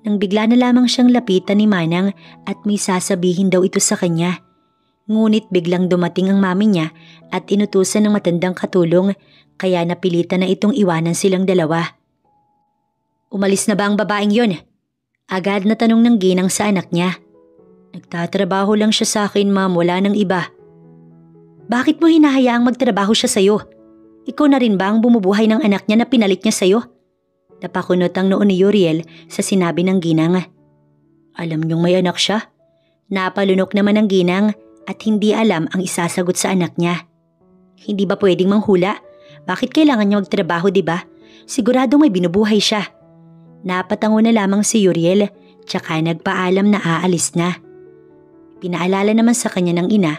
nang bigla na lamang siyang lapitan ni Manang at may sasabihin daw ito sa kanya. Ngunit biglang dumating ang mami niya at inutusan ng matandang katulong kaya napilitan na itong iwanan silang dalawa. Umalis na ba ang babaeng yon? Agad na tanong ng ginang sa anak niya. Nagtatrabaho lang siya sa akin, ma'am, wala nang iba. Bakit mo hinahayaang magtrabaho siya sa'yo? Ikaw na rin ba ang bumubuhay ng anak niya na pinalit niya sa'yo? Napakunot ang noo ni Uriel sa sinabi ng ginang. Alam niyong may anak siya? Napalunok naman ang ginang at hindi alam ang isasagot sa anak niya. Hindi ba pwedeng manghula? Bakit kailangan niya magtrabaho, diba? Sigurado may binubuhay siya. Napatango na lamang si Uriel tsaka nagpaalam na aalis na. Pinaalala naman sa kanya ng ina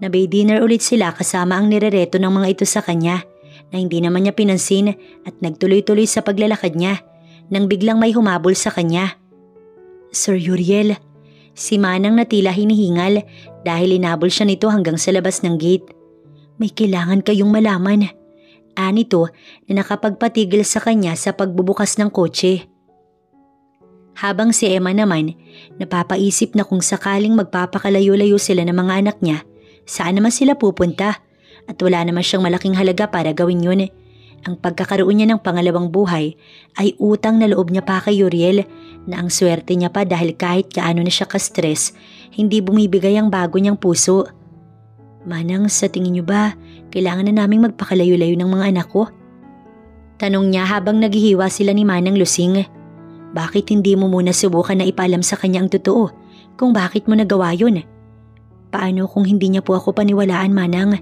na may dinner ulit sila kasama ang nirereto ng mga ito sa kanya na hindi naman niya pinansin at nagtuloy-tuloy sa paglalakad niya nang biglang may humabol sa kanya. Sir Uriel, si Manang na tila hinihingal dahil inabol siya nito hanggang sa labas ng gate. May kailangan kayong malaman. Anito na nakapagpatigil sa kanya sa pagbubukas ng kotse. Habang si Emma naman, napapaisip na kung sakaling magpapakalayo-layo sila ng mga anak niya, saan naman sila pupunta? At wala naman siyang malaking halaga para gawin yun. Ang pagkakaroon niya ng pangalawang buhay ay utang na loob niya pa kay Uriel na ang swerte niya pa dahil kahit kaano na siya ka-stress, hindi bumibigay ang bago niyang puso. Manang, sa tingin niyo ba, kailangan na naming magpakalayo-layo ng mga anak ko? Tanong niya habang naghihiwa sila ni Manang Lusing. Bakit hindi mo muna subukan na ipaalam sa kanya ang totoo kung bakit mo nagawa yun? Paano kung hindi niya po ako paniwalaan, Manang?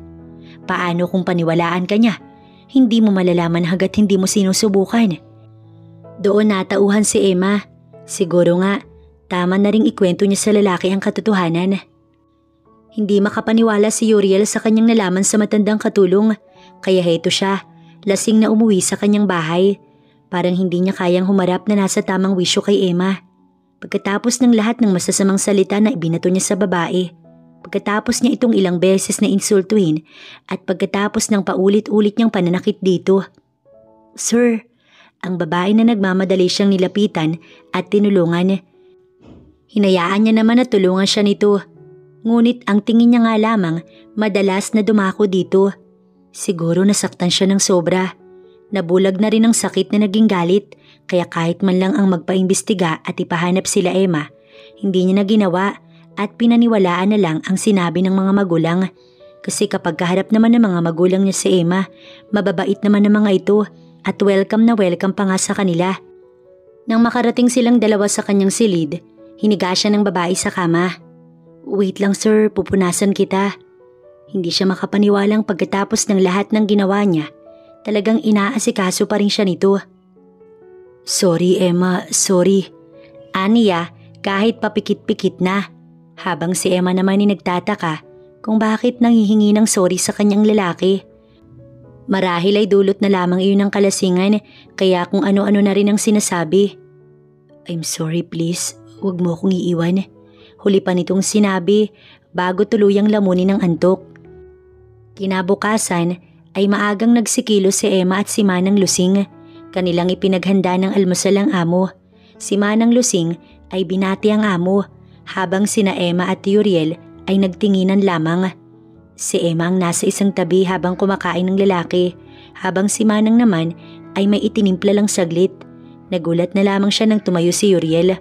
Paano kung paniwalaan ka niya? Hindi mo malalaman hanggat hindi mo sinusubukan. Doon natauhan si Emma. Siguro nga, tama na ring ikwento niya sa lalaki ang katotohanan. Hindi makapaniwala si Uriel sa kanyang nalaman sa matandang katulong, kaya heto siya, lasing na umuwi sa kanyang bahay. Parang hindi niya kayang humarap na nasa tamang wisyo kay Emma. Pagkatapos ng lahat ng masasamang salita na ibinato niya sa babae, pagkatapos niya itong ilang beses na insultuhin at pagkatapos ng paulit-ulit niyang pananakit dito. Sir, ang babae na nagmamadali siyang nilapitan at tinulungan. Hinayaan niya naman na tulungan siya nito. Ngunit ang tingin niya nga lamang madalas na dumako dito. Siguro nasaktan siya ng sobra. Nabulag na rin ang sakit na naging galit kaya kahit man lang ang magpaimbestiga at ipahanap sila Emma, hindi niya na ginawa at pinaniwalaan na lang ang sinabi ng mga magulang. Kasi kapag kaharap naman ng mga magulang niya si Emma, mababait naman ng mga ito at welcome na welcome pa nga sa kanila. Nang makarating silang dalawa sa kanyang silid, hiniga siya ng babae sa kama. Wait lang sir, pupunasan kita. Hindi siya makapaniwalang pagkatapos ng lahat ng ginawa niya, talagang inaasikaso pa rin siya nito. Sorry Emma, sorry. Aniya kahit papikit-pikit na. Habang si Emma naman ay nagtataka kung bakit nanghihingi ng sorry sa kanyang lalaki. Marahil ay dulot na lamang iyon ng kalasingan kaya kung ano-ano na rin ang sinasabi. I'm sorry please, huwag mo akong iiwan. Huli pa nitong sinabi bago tuluyang lamunin ng antok. Kinabukasan ay maagang nagsikilo si Emma at si Manang Lusing. Kanilang ipinaghanda ng almusal ang amo. Si Manang Lusing ay binati ang amo habang sina Emma at Uriel ay nagtinginan lamang. Si Emma ang nasa isang tabi habang kumakain ng lalaki, habang si Manang naman ay may itinimpla lang saglit. Nagulat na lamang siya nang tumayo si Uriel.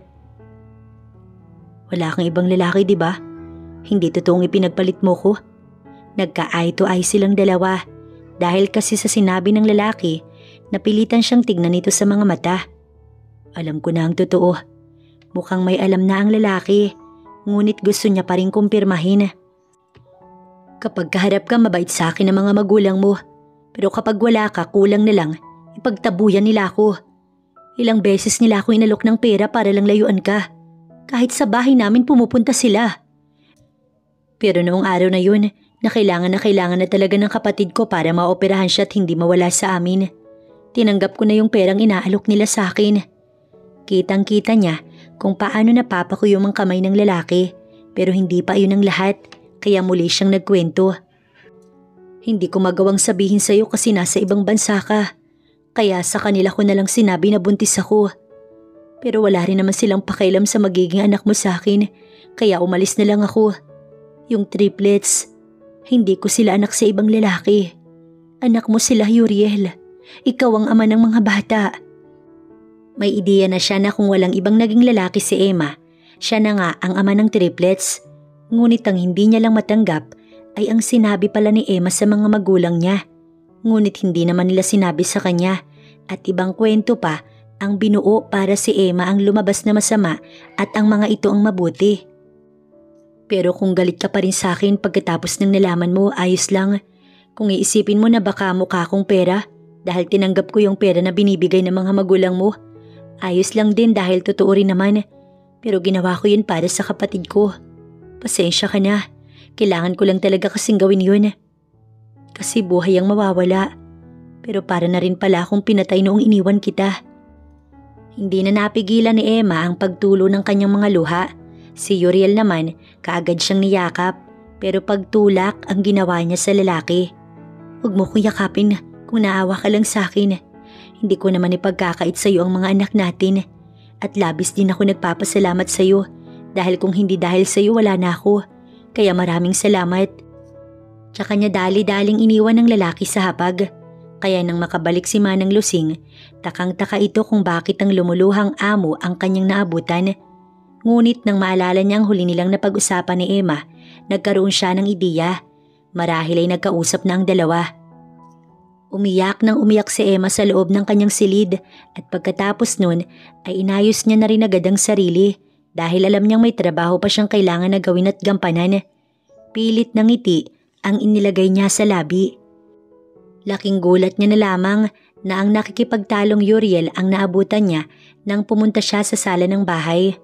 Wala kang ibang lalaki, di ba? Hindi totoong ipinagpalit mo ko. Nagka-eye to eye silang dalawa dahil kasi sa sinabi ng lalaki, napilitan siyang tignan ito sa mga mata. Alam ko na ang totoo. Mukhang may alam na ang lalaki, ngunit gusto niya pa rin kumpirmahin. Kapag kaharap ka, mabait sa akin ang mga magulang mo. Pero kapag wala ka, kulang na lang, ipagtabuyan nila ako. Ilang beses nila ako inalok ng pera para lang layuan ka. Kahit sa bahay namin pumupunta sila. Pero noong araw na yun, na kailangan na talaga ng kapatid ko para maoperahan siya at hindi mawala sa amin. Tinanggap ko na yung perang inaalok nila sa akin. Kitang-kita niya kung paano napapakuyom ang kamay ng lalaki, pero hindi pa iyon ang lahat, kaya muli siyang nagkwento. Hindi ko magawang sabihin sa'yo kasi nasa ibang bansa ka, kaya sa kanila ko na lang sinabi na buntis ako. Pero wala rin naman silang pakialam sa magiging anak mo sa akin, kaya umalis na lang ako. Yung triplets, hindi ko sila anak sa ibang lalaki. Anak mo sila, Uriel. Ikaw ang ama ng mga bata. May ideya na siya na kung walang ibang naging lalaki si Emma, siya na nga ang ama ng triplets. Ngunit ang hindi niya lang matanggap ay ang sinabi pala ni Emma sa mga magulang niya. Ngunit hindi naman nila sinabi sa kanya at ibang kwento pa ang binuo para si Emma ang lumabas na masama at ang mga ito ang mabuti. Pero kung galit ka pa rin sa akin pagkatapos ng nalaman mo, ayos lang. Kung iisipin mo na baka mukha kong pera dahil tinanggap ko yung pera na binibigay ng mga magulang mo, ayos lang din dahil totoo rin naman. Pero ginawa ko yun para sa kapatid ko. Pasensya ka na. Kailangan ko lang talaga kasing gawin yun. Kasi buhay ang mawawala. Pero para na rin pala akong pinatay noong iniwan kita. Hindi na napigilan ni Emma ang pagtulo ng kanyang mga luha. Si Uriel naman, kaagad siyang niyakap. Pero pagtulak ang ginawa niya sa lalaki. Huwag mo kong yakapin. Kung naawa ka lang sa akin, hindi ko naman ipagkakait sa iyo ang mga anak natin. At labis din ako nagpapasalamat sa iyo dahil kung hindi dahil sa iyo wala na ako. Kaya maraming salamat. Tsaka niya dali-daling iniwan ng lalaki sa hapag. Kaya nang makabalik si Manang Lusing, takang-taka ito kung bakit ang lumuluhang amo ang kanyang naabutan. Ngunit nang maalala niya ang huli nilang napag-usapan ni Emma, nagkaroon siya ng ideya. Marahil ay nagkausap na ang dalawa. Umiyak nang umiyak si Emma sa loob ng kanyang silid at pagkatapos nun ay inayos niya na rin agad ang sarili dahil alam niyang may trabaho pa siyang kailangan na gawin at gampanan. Pilit ng ngiti ang inilagay niya sa labi. Laking gulat niya na lamang na ang nakikipagtalong Uriel ang naabutan niya nang pumunta siya sa sala ng bahay.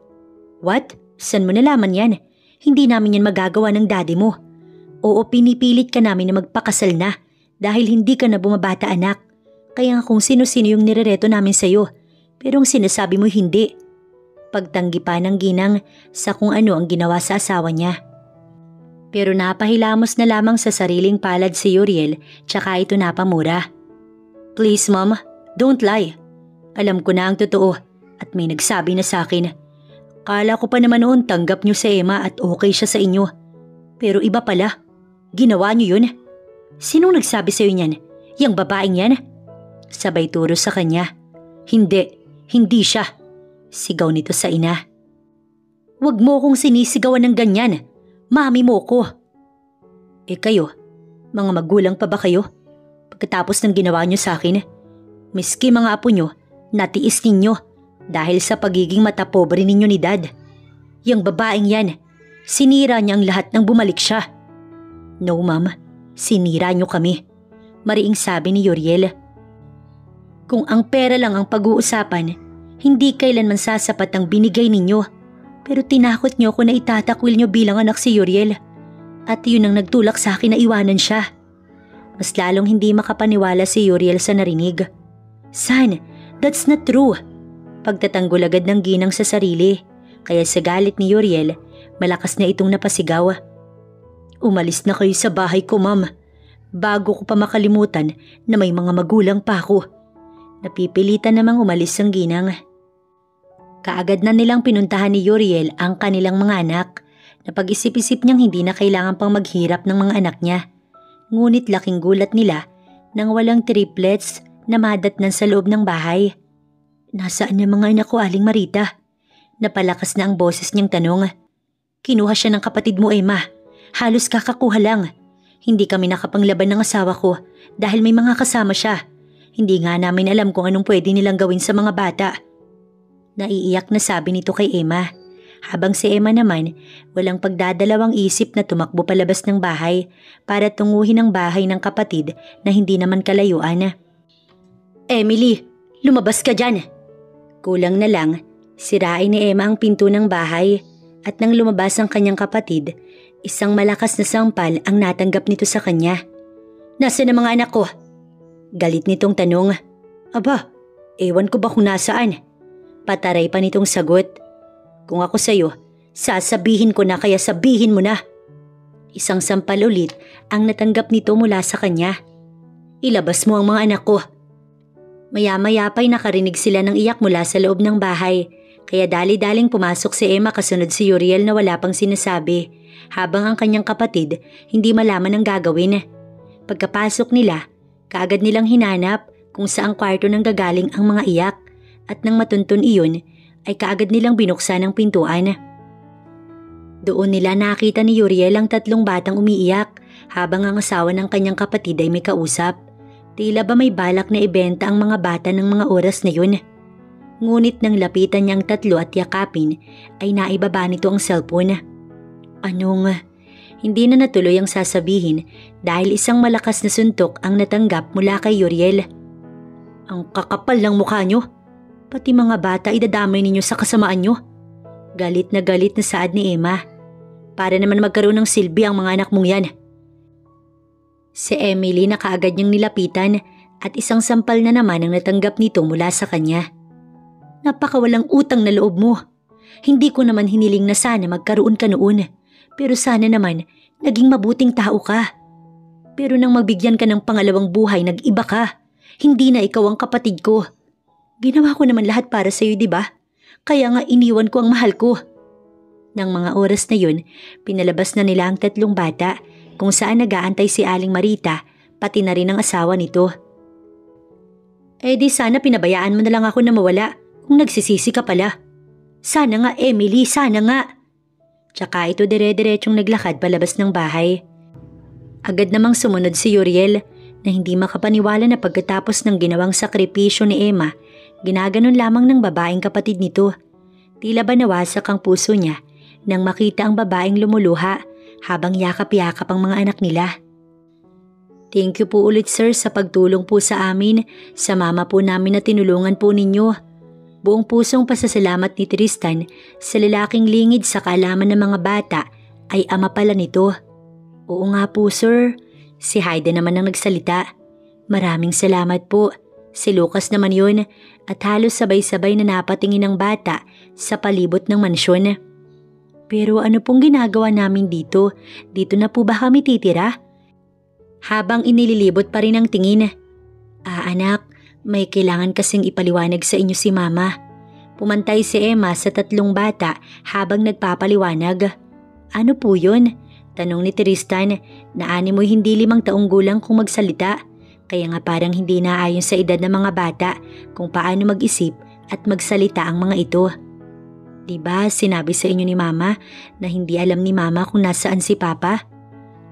What? San mo nalaman yan? Hindi namin yan magagawa ng daddy mo. Oo, pinipilit ka namin na magpakasal na dahil hindi ka na bumabata anak. Kaya nga kung sino-sino yung nirereto namin sa'yo. Pero ang sinasabi mo hindi. Pagtanggi pa ng ginang sa kung ano ang ginawa sa asawa niya. Pero napahilamos na lamang sa sariling palad si Uriel tsaka ito napamura. Please mom, don't lie. Alam ko na ang totoo at may nagsabi na sa akin. Kala ko pa naman noon tanggap niyo si Emma at okay siya sa inyo. Pero iba pala. Ginawa niyo yun? Sinong nagsabi sa'yo niyan? Yang babaeng yan? Sabay turo sa kanya. Hindi siya. Sigaw nito sa ina. Huwag mo kong sinisigawan ng ganyan. Mami mo ko. Kayo, mga magulang pa ba kayo? Pagkatapos ng ginawa niyo sa akin, miski mga apo niyo, natiis ninyo dahil sa pagiging matapobre ninyo ni Dad. Yang babaeng yan, sinira niya ang lahat nang bumalik siya. No ma'am, sinira niyo kami. Mariing sabi ni Uriel. Kung ang pera lang ang pag-uusapan, hindi kailanman sasapat ang binigay ninyo. Pero tinakot niyo ako na itatakwil niyo bilang anak si Uriel. At yun ang nagtulak sa akin na iwanan siya. Mas lalong hindi makapaniwala si Uriel sa narinig. Son, that's not true. Pagtatanggol agad ng ginang sa sarili. Kaya sa galit ni Uriel, malakas na itong napasigaw. Umalis na kayo sa bahay ko, ma'am. Bago ko pa makalimutan na may mga magulang pa ako. Napipilitan namang umalis ang ginang. Kaagad na nilang pinuntahan ni Uriel ang kanilang mga anak. Napag-isip-isip niyang hindi na kailangan pang maghirap ng mga anak niya. Ngunit laking gulat nila nang walang triplets na madatnan sa loob ng bahay. Nasaan ang mga anak ko, Aling Marita? Napalakas na ang boses niyang tanong. Kinuha siya ng kapatid mo, Emma. Halos kakakuha lang. Hindi kami nakapanglaban ng asawa ko dahil may mga kasama siya. Hindi nga namin alam kung anong pwede nilang gawin sa mga bata. Naiiyak na sabi nito kay Emma. Habang si Emma naman, walang pagdadalawang isip na tumakbo palabas ng bahay para tunguhin ang bahay ng kapatid na hindi naman kalayuan. Emily, lumabas ka dyan! Kulang na lang, sirain ni Emma ang pinto ng bahay at nang lumabas ang kanyang kapatid, isang malakas na sampal ang natanggap nito sa kanya. Nasaan ang mga anak ko? Galit nitong tanong. Aba, ewan ko ba kung nasaan? Pataray pa nitong sagot. Kung ako sa'yo, sasabihin ko na kaya sabihin mo na. Isang sampal ulit ang natanggap nito mula sa kanya. Ilabas mo ang mga anak ko. Maya-maya pa'y nakarinig sila ng iyak mula sa loob ng bahay. Kaya dali-daling pumasok si Emma kasunod si Uriel na wala pang sinasabi. Habang ang kanyang kapatid hindi malaman ang gagawin. Pagkapasok nila, kaagad nilang hinanap kung saang kwarto nang gagaling ang mga iyak. At nang matuntun iyon, ay kaagad nilang binuksan ang pintuan. Doon nila nakita ni Uriel ang tatlong batang umiiyak habang ang asawa ng kanyang kapatid ay may kausap. Tila ba may balak na ibenta ang mga bata ng mga oras na yun. Ngunit nang lapitan niya ang tatlo at yakapin, ay naibaba nito ang cellphone. Hindi na natuloy ang sasabihin dahil isang malakas na suntok ang natanggap mula kay Uriel. Ang kakapal ng mukha niyo! Pati mga bata idadamay ninyo sa kasamaan nyo. Galit na saad ni Emma. Para naman magkaroon ng silbi ang mga anak mong yan. Si Emily na kaagad niyang nilapitan at isang sampal na naman ang natanggap nito mula sa kanya. Napakawalang utang na loob mo. Hindi ko naman hiniling na sana magkaroon ka noon. Pero sana naman naging mabuting tao ka. Pero nang mabigyan ka ng pangalawang buhay, nag-iba ka. Hindi na ikaw ang kapatid ko. Ginawa ko naman lahat para sa'yo, di ba? Kaya nga iniwan ko ang mahal ko. Nang mga oras na yun, pinalabas na nila ang 3 bata kung saan nag-aantay si Aling Marita, pati na rin ang asawa nito. Eh di sana pinabayaan mo na lang ako na mawala kung nagsisisi ka pala. Sana nga Emily, sana nga. Tsaka ito dire-diretsyong naglakad palabas ng bahay. Agad namang sumunod si Uriel na hindi makapaniwala na pagkatapos ng ginawang sakripisyo ni Emma, ginaganon lamang ng babaeng kapatid nito. Tila ba nawasak ang puso niya nang makita ang babaeng lumuluha habang yakap-yakap ang mga anak nila. Thank you po ulit sir sa pagtulong po sa amin, sa mama po namin na tinulungan po ninyo. Buong pusong pasasalamat ni Tristan sa lalaking lingid sa kaalaman ng mga bata ay ama pala nito. Oo nga po sir, si Hayden naman ang nagsalita. Maraming salamat po. Si Lucas naman yun at halos sabay-sabay na napatingin ng bata sa palibot ng mansyon. Pero ano pong ginagawa namin dito? Dito na po ba kami titira? Habang inililibot pa rin ang tingin. Anak, may kailangan kasing ipaliwanag sa inyo si mama. Pumantay si Emma sa 3 bata habang nagpapaliwanag. Ano po yun? Tanong ni Tristan na animoy hindi 5 taong gulang kung magsalita. Kaya nga parang hindi naayon sa edad ng mga bata kung paano mag-isip at magsalita ang mga ito. Diba sinabi sa inyo ni mama na hindi alam ni mama kung nasaan si papa?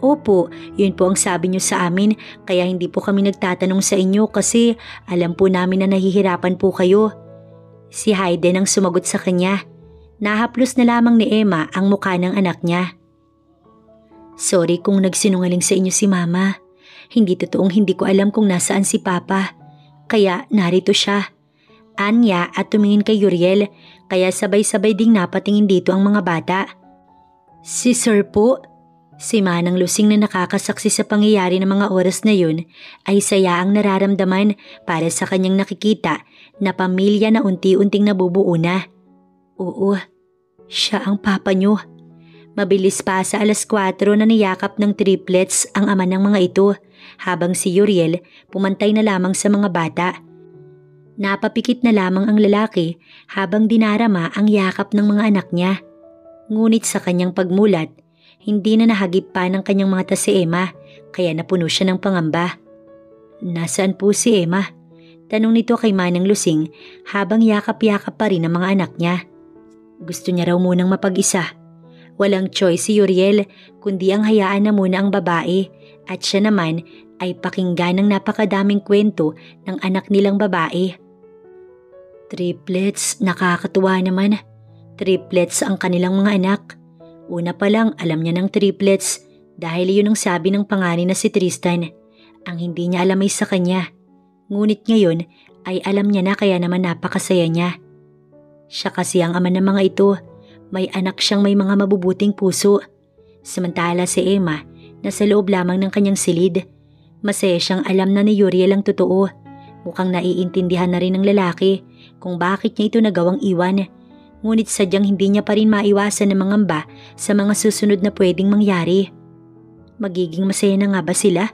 Opo, yun po ang sabi niyo sa amin kaya hindi po kami nagtatanong sa inyo kasi alam po namin na nahihirapan po kayo. Si Hayden ang sumagot sa kanya. Nahaplos na lamang ni Emma ang mukha ng anak niya. Sorry kung nagsinungaling sa inyo si mama. Hindi totoong hindi ko alam kung nasaan si papa. Kaya narito siya. Anya at tumingin kay Uriel kaya sabay-sabay ding napatingin dito ang mga bata. Si Sir po, si Manang Lusing na nakakasaksi sa pangyayari ng mga oras na yun ay saya ang nararamdaman para sa kanyang nakikita na pamilya na unti-unting nabubuo na. Oo, siya ang papa niyo. Mabilis pa sa 4:00 na niyakap ng triplets ang ama ng mga ito habang si Uriel pumantay na lamang sa mga bata. Napapikit na lamang ang lalaki habang dinarama ang yakap ng mga anak niya. Ngunit sa kanyang pagmulat, hindi na nahagip pa ng kanyang mata si Emma kaya napuno siya ng pangamba. Nasaan po si Emma? Tanong nito kay Manang Lusing habang yakap-yakap pa rin ang mga anak niya. Gusto niya raw munang mapag-isa. Walang choice si Uriel kundi ang hayaan na muna ang babae at siya naman ay pakinggan ng napakadaming kwento ng anak nilang babae. Triplets, nakakatuwa naman. Triplets ang kanilang mga anak. Una pa lang alam niya ng triplets dahil yun ang sabi ng panganay na si Tristan. Ang hindi niya alam ay sa kanya. Ngunit ngayon ay alam niya na kaya naman napakasaya niya. Siya kasi ang ama ng mga ito. May anak siyang may mga mabubuting puso. Samantala si Emma, nasa loob lamang ng kanyang silid. Masaya siyang alam na ni Uriel ang totoo. Mukhang naiintindihan na rin ng lalaki kung bakit niya ito nagawang iwan. Ngunit sadyang hindi niya pa rin maiwasan na mangamba sa mga susunod na pwedeng mangyari. Magiging masaya na nga ba sila?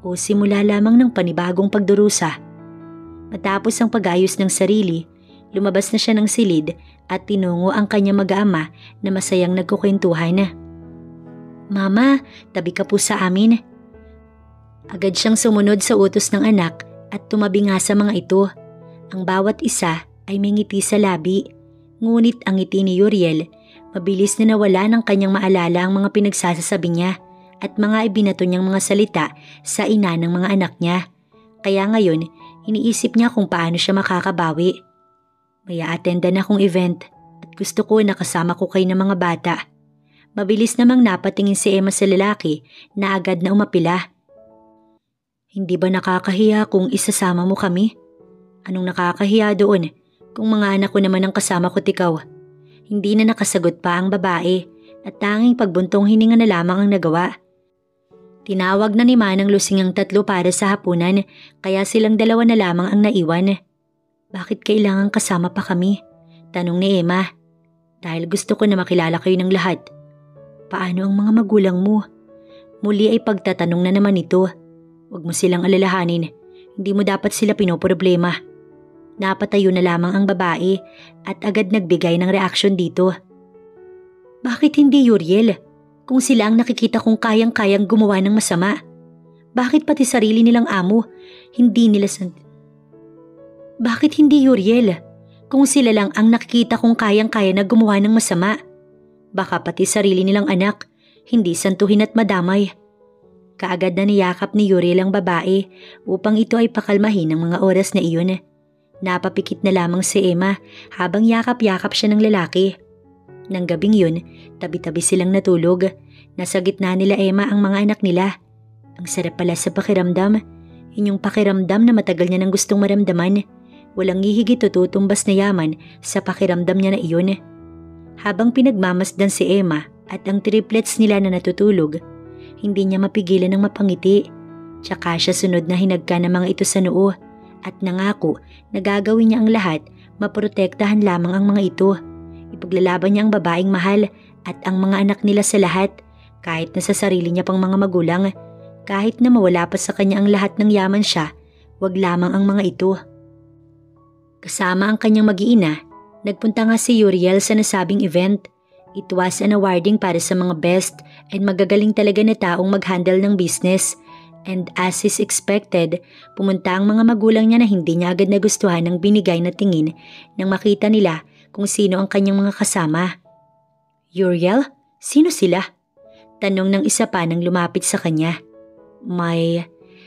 O simula lamang ng panibagong pagdurusa? Matapos ang pag-ayos ng sarili, lumabas na siya ng silid at tinungo ang kanyang mag-ama na masayang nagkukwentuhan. Mama, tabi ka po sa amin. Agad siyang sumunod sa utos ng anak at tumabi nga sa mga ito. Ang bawat isa ay may ngiti sa labi. Ngunit ang ngiti ni Uriel, mabilis na nawala ng kanyang maalala ang mga pinagsasasabi niya at mga ibinato niyang mga salita sa ina ng mga anak niya. Kaya ngayon, iniisip niya kung paano siya makakabawi. May a-attendan akong event at gusto ko na kasama ko kayo ng mga bata. Mabilis namang napatingin si Emma sa lalaki na agad na umapila. Hindi ba nakakahiya kung isasama mo kami? Anong nakakahiya doon kung mga anak ko naman ang kasama ko't ikaw? Hindi na nakasagot pa ang babae at tanging pagbuntong hininga na lamang ang nagawa. Tinawag na ni Manang Lusing ang 3 para sa hapunan kaya silang 2 na lamang ang naiwan. Bakit kailangan kasama pa kami? Tanong ni Emma. Dahil gusto ko na makilala kayo ng lahat. Paano ang mga magulang mo? Muli ay pagtatanong na naman ito. Huwag mo silang alalahanin. Hindi mo dapat sila pinoproblema. Napatayo na lamang ang babae at agad nagbigay ng reaksyon dito. Bakit hindi, Uriel? Kung sila ang nakikita kong kayang-kayang gumawa ng masama, bakit pati sarili nilang amo, hindi nila Bakit hindi, Uriel? Kung sila lang ang nakikita kong kayang-kaya na gumawa ng masama, baka pati sarili nilang anak, hindi santuhin at madamay. Kaagad na niyakap ni Uriel ang babae upang ito ay pakalmahin ng mga oras na iyon. Napapikit na lamang si Emma habang yakap-yakap siya ng lalaki. Nang gabing yun, tabi-tabi silang natulog. Nasa gitna nila Emma ang mga anak nila. Ang sarap pala sa pakiramdam. Yun yung pakiramdam na matagal niya nang gustong maramdaman. Walang hihigit o tutumbas na yaman sa pakiramdam niya na iyon. Habang pinagmamasdan si Emma at ang triplets nila na natutulog, hindi niya mapigilan ng mapangiti. Tsaka siya sunod na hinagka ng mga ito sa noo at nangako na gagawin niya ang lahat, maprotektahan lamang ang mga ito. Ipaglalaban niya ang babaeng mahal at ang mga anak nila sa lahat, kahit na sa sarili niya pang mga magulang. Kahit na mawala pa sa kanya ang lahat ng yaman siya, wag lamang ang mga ito. Kasama ang kanyang mag-iina, nagpunta nga si Uriel sa nasabing event. It was an awarding para sa mga best and magagaling talaga na taong mag-handle ng business. And as is expected, pumunta ang mga magulang niya na hindi niya agad nagustuhan ng binigay na tingin nang makita nila kung sino ang kanyang mga kasama. Uriel, sino sila? Tanong ng isa pa nang lumapit sa kanya.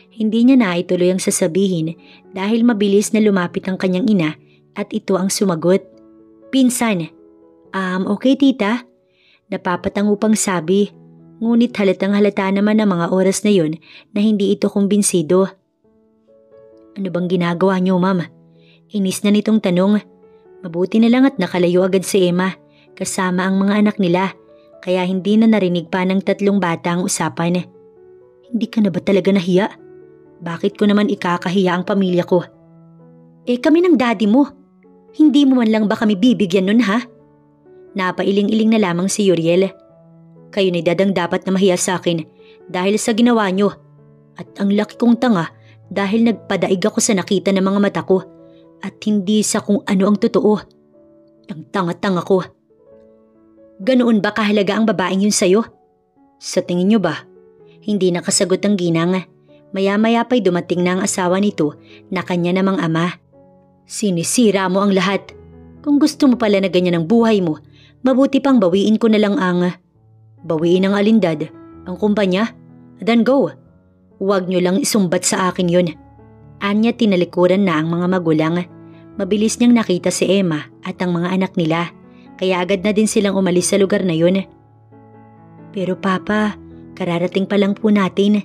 Hindi niya na ituloy ang sasabihin dahil mabilis na lumapit ang kanyang ina at ito ang sumagot. Pinsan. Okay tita. Napapatango pang sabi, ngunit halatang halata naman ang mga oras na yon na hindi ito kumbinsido. Ano bang ginagawa niyo, ma'am? Inis na nitong tanong. Mabuti na lang at nakalayo agad si Emma kasama ang mga anak nila kaya hindi na narinig pa ng tatlong bata ang usapan. Hindi ka na ba talaga nahiya? Bakit ko naman ikakahiya ang pamilya ko? Kami ng daddy mo. Hindi mo man lang ba kami bibigyan nun, ha? Napailing-iling na lamang si Uriel. Kayo ni dadang dapat na mahiya sa akin dahil sa ginawa nyo. At ang laki kong tanga dahil nagpadaig ako sa nakita ng mga mata ko at hindi sa kung ano ang totoo. Ang tanga-tanga ko. Ganoon ba kahalaga ang babaeng yun sa'yo? Sa tingin nyo ba? Hindi nakasagot ang ginang. Maya-maya pa'y dumating na ang asawa nito na kanya namang ama. Sinisira mo ang lahat. Kung gusto mo pala na ganyan ang buhay mo, mabuti pang bawiin ko na lang bawiin ang alindad, ang kumpanya. Then go. Huwag nyo lang isumbat sa akin yun. Anya tinalikuran na ang mga magulang. Mabilis niyang nakita si Emma at ang mga anak nila, kaya agad na din silang umalis sa lugar na yun. Pero Papa, kararating pa lang po natin.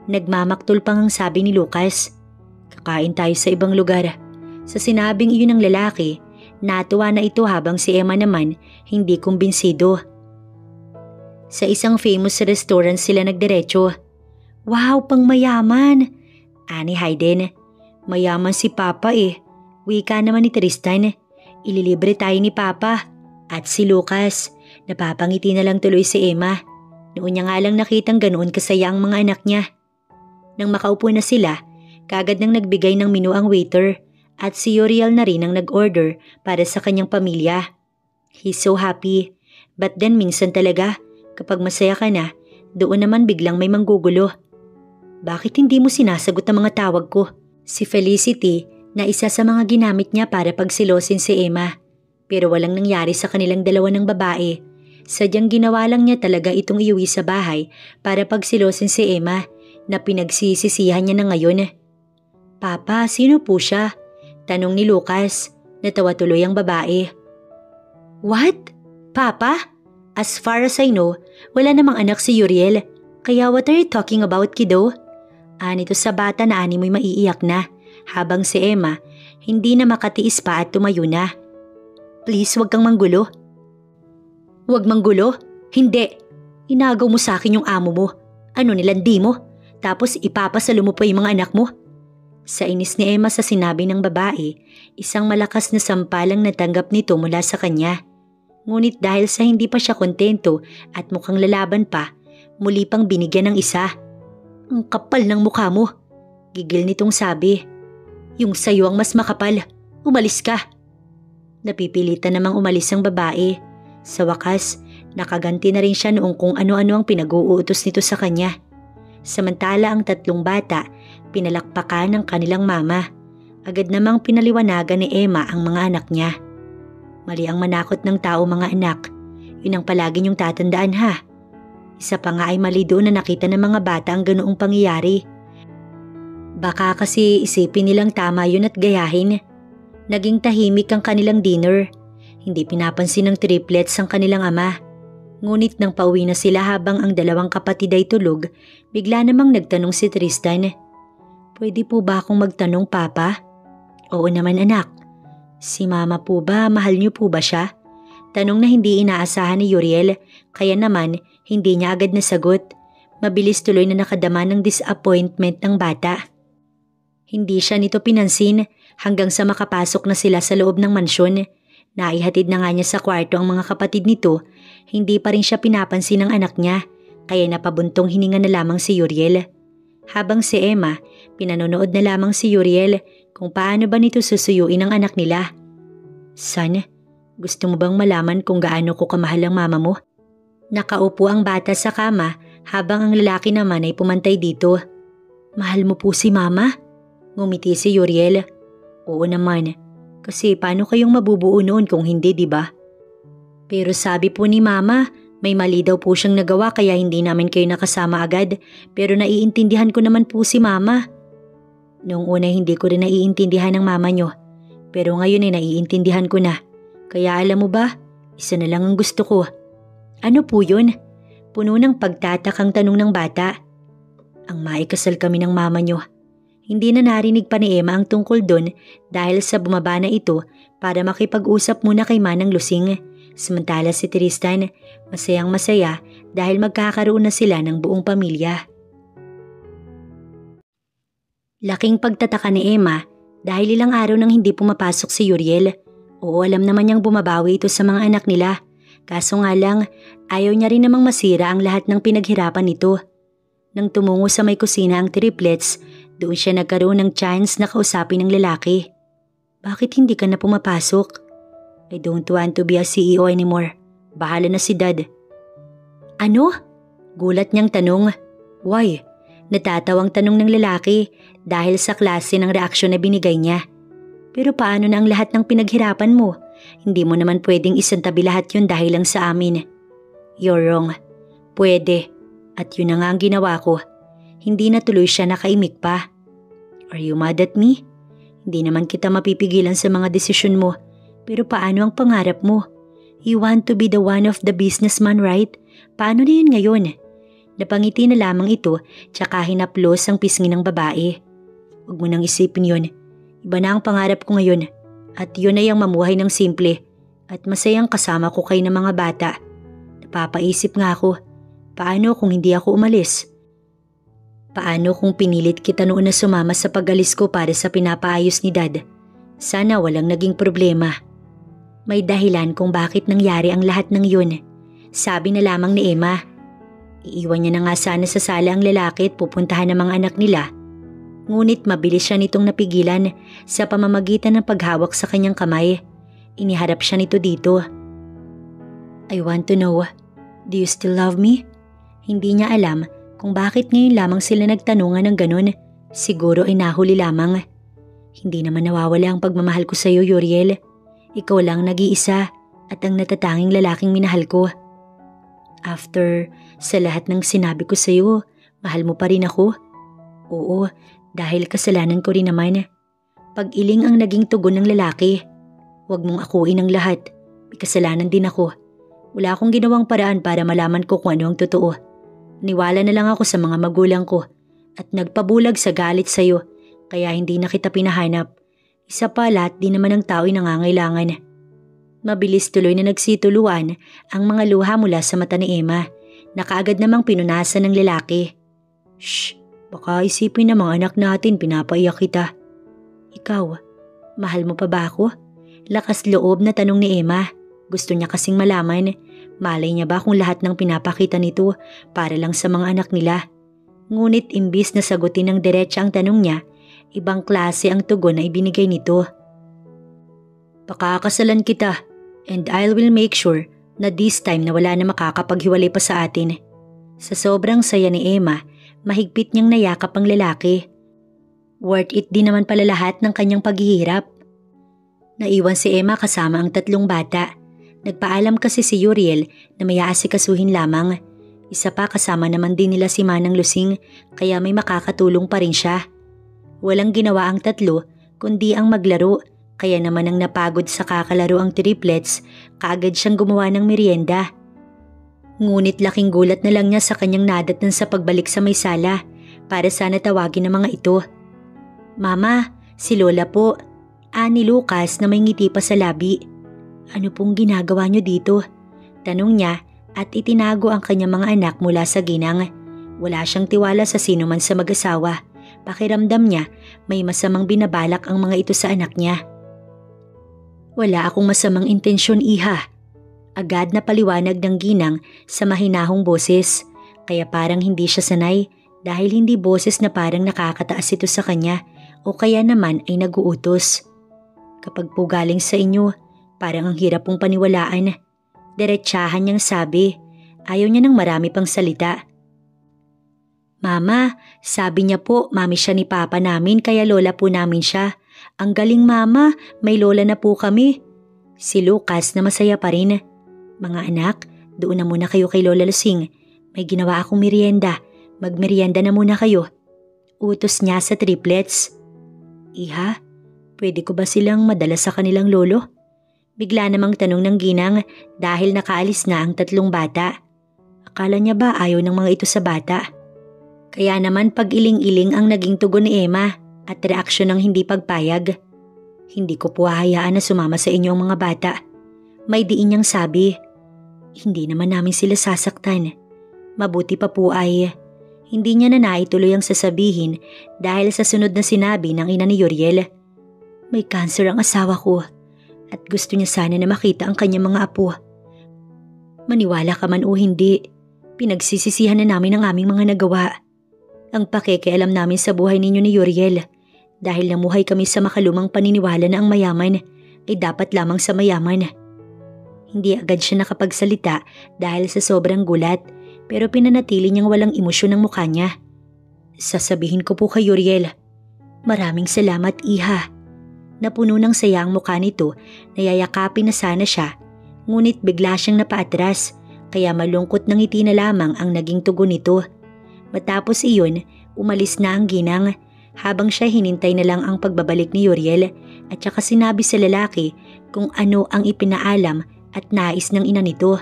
Nagmamaktol pang ang sabi ni Lucas. Kakain tayo sa ibang lugar. Sa sinabing iyon ng lalaki, natuwa na ito habang si Emma naman hindi kumbinsido. Sa isang famous restaurant sila nagdiretso. Wow, pang mayaman! Ani Hayden. Mayaman si Papa eh. Wika naman ni Tristan. Ililibre tayo ni Papa. At si Lucas. Napapangiti na lang tuloy si Emma. Noon niya nga lang nakitang ganoon kasaya ang mga anak niya. Nang makaupo na sila, kaagad nang nagbigay ng menu ang waiter at si Uriel na rin ang nag-order para sa kanyang pamilya. He's so happy. But then minsan talaga, kapag masaya ka na, doon naman biglang may manggugulo. Bakit hindi mo sinasagot ang mga tawag ko? Si Felicity na isa sa mga ginamit niya para pagsilosin si Emma. Pero walang nangyari sa kanilang dalawa ng babae. Sadyang ginawa lang niya talaga itong iuwi sa bahay para pagsilosin si Emma na pinagsisisihan niya na ngayon. Papa, sino po siya? Tanong ni Lucas. Natawa tuloy ang babae. What? Papa? As far as I know, wala namang anak si Uriel. Kaya what are you talking about, kiddo? Anito sa bata na ani mo'y maiiyak na habang si Emma hindi na makatiis pa at tumayo na. Please, wag kang manggulo. Wag manggulo? Hindi. Inagaw mo sa akin yung amo mo. Ano nilandi mo? Tapos ipapasalo mo pa yung mga anak mo? Sa inis ni Emma sa sinabi ng babae, isang malakas na sampalang natanggap nito mula sa kanya. Ngunit dahil sa hindi pa siya kontento at mukhang lalaban pa, muli pang binigyan ng isa. Ang kapal ng mukha mo, gigil nitong sabi. Yung sayo ang mas makapal, umalis ka. Napipilitan namang umalis ang babae. Sa wakas, nakaganti na rin siya noong kung ano-ano ang pinag-uutos nito sa kanya. Samantala ang tatlong bata, pinalakpakan ng kanilang mama. Agad namang pinaliwanagan ni Emma ang mga anak niya. Mali ang manakot ng tao mga anak. Yun ang palagi niyong tatandaan ha. Isa pa nga ay mali doon na nakita ng mga bata ang ganoong pangyayari. Baka kasi isipin nilang tama yun at gayahin. Naging tahimik ang kanilang dinner. Hindi pinapansin ng triplets ang kanilang ama. Ngunit nang pauwi na sila habang ang dalawang kapatid ay tulog, bigla namang nagtanong si Tristan. Pwede po ba akong magtanong, Papa? Oo naman anak. Si Mama po ba, mahal niyo po ba siya? Tanong na hindi inaasahan ni Uriel, kaya naman hindi niya agad nasagot. Mabilis tuloy na nakadama ng disappointment ng bata. Hindi siya nito pinansin hanggang sa makapasok na sila sa loob ng mansyon. Naihatid na nga niya sa kwarto ang mga kapatid nito, hindi pa rin siya pinapansin ng anak niya, kaya napabuntong hininga na lamang si Uriel. Habang si Emma, pinanonood na lamang si Uriel kung paano ba nito susuyuin ang anak nila. Son, gusto mo bang malaman kung gaano ko kamahal ang mama mo? Nakaupo ang bata sa kama habang ang lalaki naman ay pumantay dito. Mahal mo po si mama? Ngumiti si Uriel. Oo naman, kasi paano kayong mabubuo noon kung hindi, di ba? Pero sabi po ni mama, may mali daw po siyang nagawa kaya hindi namin kayo nakasama agad, pero naiintindihan ko naman po si mama. Noong una hindi ko rin naiintindihan ng mama nyo, pero ngayon ay naiintindihan ko na. Kaya alam mo ba, isa na lang ang gusto ko. Ano po yun? Puno ng pagtatakang tanong ng bata. Ang maikasal kami ng mama nyo. Hindi na narinig pa ni Emma ang tungkol doon dahil sa bumaba na ito para makipag-usap muna kay Manang Lusing. Samantala si Tristan, masayang masaya dahil magkakaroon na sila ng buong pamilya. Laking pagtataka ni Emma dahil ilang araw nang hindi pumapasok si Uriel. Oo, alam naman niyang bumabawi ito sa mga anak nila. Kaso nga lang, ayaw niya rin namang masira ang lahat ng pinaghirapan nito. Nang tumungo sa may kusina ang triplets, doon siya nagkaroon ng chance na kausapin ng lalaki. Bakit hindi ka na pumapasok? I don't want to be a CEO anymore. Bahala na si Dad. Ano? Gulat niyang tanong. Why? Natatawang tanong ng lalaki dahil sa klase ng reaksyon na binigay niya. Pero paano na ang lahat ng pinaghirapan mo? Hindi mo naman pwedeng isantabi lahat yun dahil lang sa amin. You're wrong. Pwede. At yun na nga ang ginawa ko. Hindi na tuloy siya nakaimik pa. Are you mad at me? Hindi naman kita mapipigilan sa mga desisyon mo. Pero paano ang pangarap mo? You want to be the one of the businessman, right? Paano na yun ngayon? Napangiti na lamang ito tsaka hinaplos ang pisngi ng babae. Huwag mo nang isipin yun. Iba na ang pangarap ko ngayon. At yun ay ang mamuhay ng simple. At masayang kasama ko kayo ng mga bata. Napapaisip nga ako. Paano kung hindi ako umalis? Paano kung pinilit kita noon na sumama sa pag-alis ko para sa pinapaayos ni Dad? Sana walang naging problema. May dahilan kung bakit nangyari ang lahat ng yun. Sabi na lamang ni Emma. Iiwan niya na nga sana sa sala ang lalaki at pupuntahan ng mga anak nila. Ngunit mabilis siya nitong napigilan sa pamamagitan ng paghawak sa kanyang kamay. Iniharap siya nito dito. I want to know, do you still love me? Hindi niya alam kung bakit ngayon lamang sila nagtanungan ng ganun. Siguro ay nahuli lamang. Hindi naman nawawala ang pagmamahal ko sa iyo, Uriel. Ikaw lang nag-iisa at ang natatanging lalaking minahal ko. After sa lahat ng sinabi ko sa iyo, mahal mo pa rin ako? Oo, dahil kasalanan ko rin naman. Pag-iling ang naging tugon ng lalaki. Huwag mong akuin ang lahat. May kasalanan din ako. Wala akong ginawang paraan para malaman ko kung ano ang totoo. Niwala na lang ako sa mga magulang ko at nagpabulag sa galit sa iyo kaya hindi na kita pinahanap. Isa pa, lahat din naman ng tao'y nangangailangan. Mabilis tuloy na nagsituluan ang mga luha mula sa mata ni Emma na kaagad namang pinunasan ng lalaki. Shh, baka isipin ng mga anak natin pinapaiyak kita. Ikaw, mahal mo pa ba ako? Lakas loob na tanong ni Emma. Gusto niya kasing malaman, malay niya ba kung lahat ng pinapakita nito para lang sa mga anak nila. Ngunit imbis na sagutin ng diretsa ang tanong niya, ibang klase ang tugon na ibinigay nito. Pakakasalan kita and I will make sure na this time na wala na makakapaghiwalay pa sa atin. Sa sobrang saya ni Emma, mahigpit niyang nayakap ang lalaki. Worth it din naman pala lahat ng kanyang paghihirap. Naiwan si Emma kasama ang 3 bata. Nagpaalam kasi si Uriel na may aasikasuhin lamang. Isa pa kasama naman din nila si Manang Lusing kaya may makakatulong pa rin siya. Walang ginawa ang 3 kundi ang maglaro kaya naman ang napagod sa kakalaro ang triplets kaagad siyang gumawa ng merienda. Ngunit laking gulat na lang niya sa kanyang nadatnan sa pagbalik sa may sala para sana tawagin ng mga ito. Mama, si Lola po. Ni Lucas na may ngiti pa sa labi. Ano pong ginagawa niyo dito? Tanong niya at itinago ang kanyang mga anak mula sa ginang. Wala siyang tiwala sa sino man sa mag-asawa. Pakiramdam niya may masamang binabalak ang mga ito sa anak niya. Wala akong masamang intensyon, iha. Agad na paliwanag ng ginang sa mahinahong boses. Kaya parang hindi siya sanay dahil hindi boses na parang nakakataas ito sa kanya o kaya naman ay nag-uutos. Kapag po galing sa inyo, parang ang hirap pong paniwalaan. Diretsahan niyang sabi. Ayaw niya ng marami pang salita. Mama, sabi niya po mami siya ni papa namin kaya lola po namin siya. Ang galing mama, may lola na po kami. Si Lucas na masaya pa rin. Mga anak, doon na muna kayo kay Lola Lusing. May ginawa akong merienda. Magmerienda na muna kayo. Utos niya sa triplets. Iha, pwede ko ba silang madala sa kanilang lolo? Bigla namang tanong ng ginang dahil nakaalis na ang 3 bata. Akala niya ba ayaw ng mga ito sa bata? Kaya naman pag-iling-iling ang naging tugon ni Emma at reaksyon ng hindi pagpayag. Hindi ko po hahayaan na sumama sa inyo ang mga bata. May diin niyang sabi. Hindi naman namin sila sasaktan. Mabuti pa po ay hindi niya na naituloy ang sasabihin dahil sa sunod na sinabi ng ina ni Uriel. May cancer ang asawa ko at gusto niya sana na makita ang kanyang mga apo. Maniwala ka man o hindi, pinagsisisihan na namin ang aming mga nagawa. Ang pakikialam namin sa buhay ninyo ni Uriel dahil namuhay kami sa makalumang paniniwala na ang mayaman ay dapat lamang sa mayaman. Hindi agad siya nakapagsalita dahil sa sobrang gulat pero pinanatili niyang walang emosyon ang mukha niya. Sasabihin ko po kay Uriel, maraming salamat iha. Napuno ng saya ang mukha nito na yayakapin na sana siya ngunit bigla siyang napaatras kaya malungkot ng ngiti na lamang ang naging tugon nito. Matapos iyon, umalis na ang ginang habang siya hinintay na lang ang pagbabalik ni Uriel at saka sinabi sa lalaki kung ano ang ipinaalam at nais ng ina nito.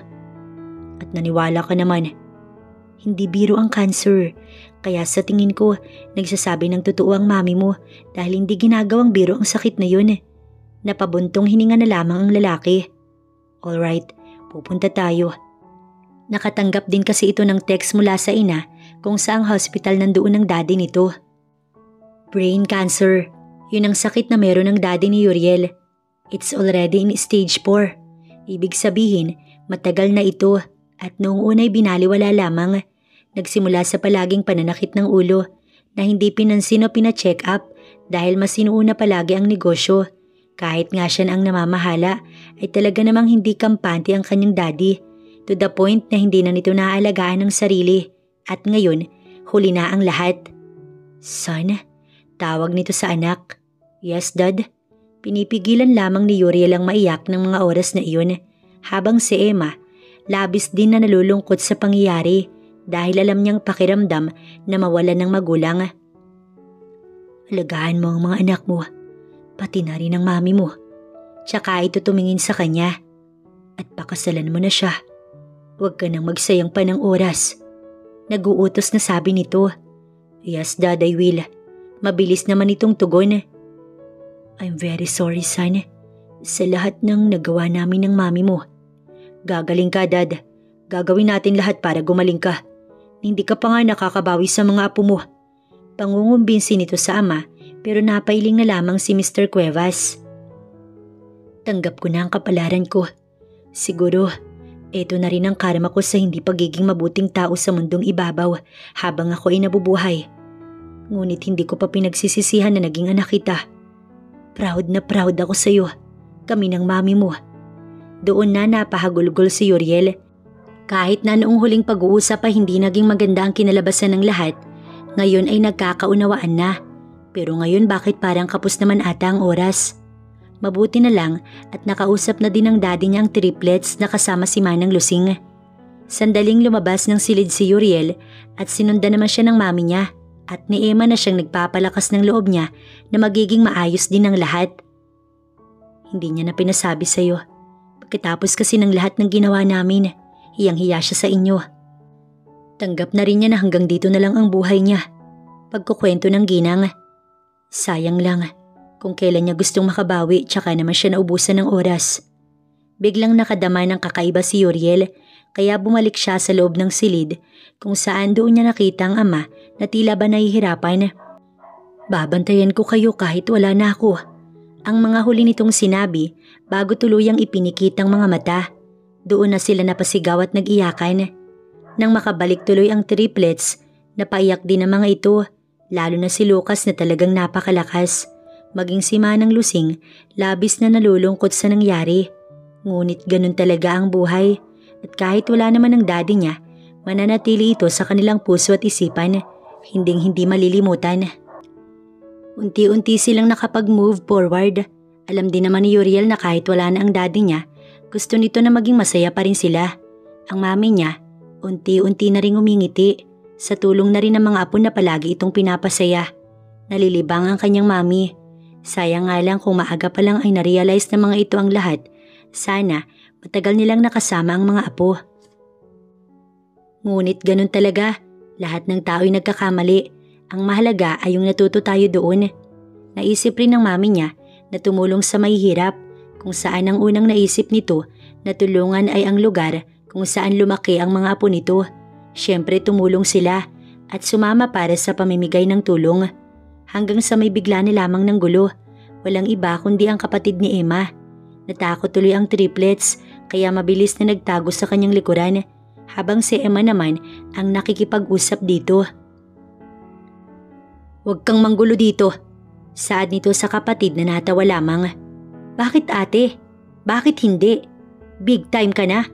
At naniwala ka naman. Hindi biro ang cancer, kaya sa tingin ko nagsasabi ng totoo ang mami mo dahil hindi ginagawang biro ang sakit na yun. Napabuntong hininga na lamang ang lalaki. Alright, pupunta tayo. Nakatanggap din kasi ito ng text mula sa ina kung saang hospital nandoon ang daddy nito. Brain cancer, yun ang sakit na meron ng daddy ni Uriel. It's already in stage 4. Ibig sabihin, matagal na ito at noong una'y binaliwala lamang. Nagsimula sa palaging pananakit ng ulo na hindi pinansin o pina-check up dahil mas sinuuna palagi ang negosyo. Kahit nga siya ang namamahala ay talaga namang hindi kampante ang kanyang daddy to the point na hindi na nito naaalagaan ng sarili at ngayon huli na ang lahat. Son, tawag nito sa anak. Yes, Dad. Pinipigilan lamang ni Uriel ang maiyak ng mga oras na iyon habang si Emma labis din na nalulungkot sa pangyayari dahil alam niyang pakiramdam na mawalan ng magulang. Alagaan mo ang mga anak mo, pati na rin ang mami mo. Tsaka ito tumingin sa kanya at pakasalan mo na siya. Huwag ka nang magsayang pa ng oras. Nag-uutos na sabi nito. Yes, Dad, I will. Mabilis naman itong tugon. I'm very sorry, son, sa lahat ng nagawa namin ng mami mo. Gagaling ka, Dad. Gagawin natin lahat para gumaling ka. Hindi ka pa nga nakakabawi sa mga apo mo. Pangungumbinsin nito sa ama pero napailing na lamang si Mr. Cuevas. Tanggap ko na ang kapalaran ko. Siguro, eto na rin ang karma ko sa hindi pagiging mabuting tao sa mundong ibabaw habang ako ay nabubuhay. Ngunit hindi ko pa pinagsisisihan na naging anak kita. Proud na proud ako sa iyo, kami ng mami mo. Doon na napahagulgol si Uriel. Kahit na noong huling pag-uusap ay hindi naging maganda ang kinalabasan ng lahat, ngayon ay nagkakaunawaan na. Pero ngayon bakit parang kapos naman ata ang oras? Mabuti na lang at nakausap na din ng daddy niya ang triplets na kasama si Manang Lusing. Sandaling lumabas ng silid si Uriel at sinundan naman siya ng mami niya at ni Emma na siyang nagpapalakas ng loob niya na magiging maayos din ang lahat. Hindi niya na pinasabi sa'yo. Pagkatapos kasi ng lahat ng ginawa namin, hiyang-hiya siya sa inyo. Tanggap na rin niya na hanggang dito na lang ang buhay niya. Pagkukwento ng ginang. Sayang lang kung kailan niya gustong makabawi tsaka naman siya naubusan ng oras. Biglang nakadama ng kakaiba si Uriel kaya bumalik siya sa loob ng silid kung saan doon niya nakita ang ama na tila ba nahihirapan. Babantayan ko kayo kahit wala na ako. Ang mga huli nitong sinabi bago tuluyang ipinikit ang mga mata. Doon na sila napasigaw at nag-iyakan. Nang makabalik tuloy ang triplets, napaiyak din ang mga ito. Lalo na si Lucas na talagang napakalakas. Maging si Manang Lusing, labis na nalulungkot sa nangyari. Ngunit ganun talaga ang buhay. At kahit wala naman ang daddy niya, mananatili ito sa kanilang puso at isipan. Hinding-hindi malilimutan. Unti-unti silang nakapag-move forward. Alam din naman ni Uriel na kahit wala na ang daddy niya, gusto nito na maging masaya pa rin sila. Ang mami niya, unti-unti na ring umingiti. Sa tulong na rin ng mga apo na palagi itong pinapasaya. Nalilibang ang kanyang mami. Sayang nga lang kung maaga pa lang ay narealize ng mga ito ang lahat. Sana matagal nilang nakasama ang mga apo. Ngunit ganun talaga. Lahat ng tao ay nagkakamali. Ang mahalaga ay yung natuto tayo doon. Naisip rin ng mami niya na tumulong sa mahihirap. Kung saan ang unang naisip nito na tulungan ay ang lugar kung saan lumaki ang mga apo nito. Siyempre tumulong sila at sumama para sa pamimigay ng tulong. Hanggang sa may bigla na lamang ng gulo. Walang iba kundi ang kapatid ni Emma. Natakot tuloy ang triplets kaya mabilis na nagtago sa kanyang likuran habang si Emma naman ang nakikipag-usap dito. "Huwag kang manggulo dito." Saad nito sa kapatid na natawa lamang. "Bakit ate? Bakit hindi? Big time ka na.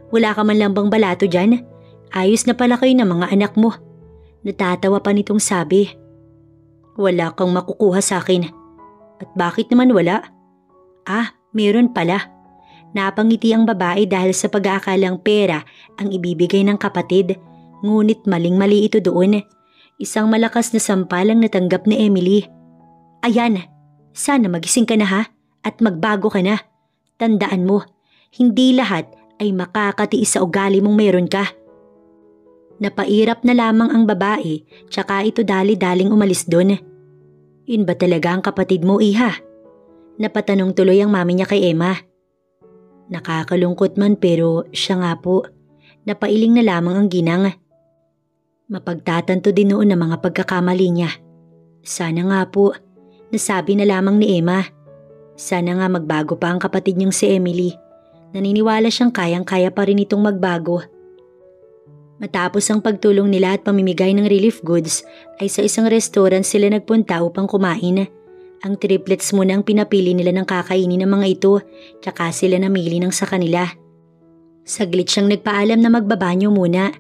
Wala ka man lang bang balato dyan? Ayos na pala kayo ng mga anak mo." Natatawa pa nitong sabi. "Wala kang makukuha sa akin." "At bakit naman wala?" Meron pala." Napangiti ang babae dahil sa pag-aakalang pera ang ibibigay ng kapatid. Ngunit maling-mali ito doon. Isang malakas na sampalang natanggap ni Emily. "Ayan, sana magising ka na ha at magbago ka na. Tandaan mo, hindi lahat ay makakatiis sa ugali mong meron ka." Napairap na lamang ang babae tsaka ito dali-daling umalis doon. "Yun ba talaga ang kapatid mo, iha?" Napatanong tuloy ang mami niya kay Emma. Nakakalungkot man pero siya nga po. Napailing na lamang ang ginang. Mapagtatanto din noon ang mga pagkakamali niya. Sana nga po, nasabi na lamang ni Emma. Sana nga magbago pa ang kapatid niyang si Emily. Naniniwala siyang kayang-kaya pa rin itong magbago. Matapos ang pagtulong nila at pamimigay ng relief goods ay sa isang restaurant sila nagpunta upang kumain. Ang triplets muna ang pinapili nila ng kakainin ng mga ito tsaka sila namili ng sa kanila. Saglit siyang nagpaalam na magbabanyo muna.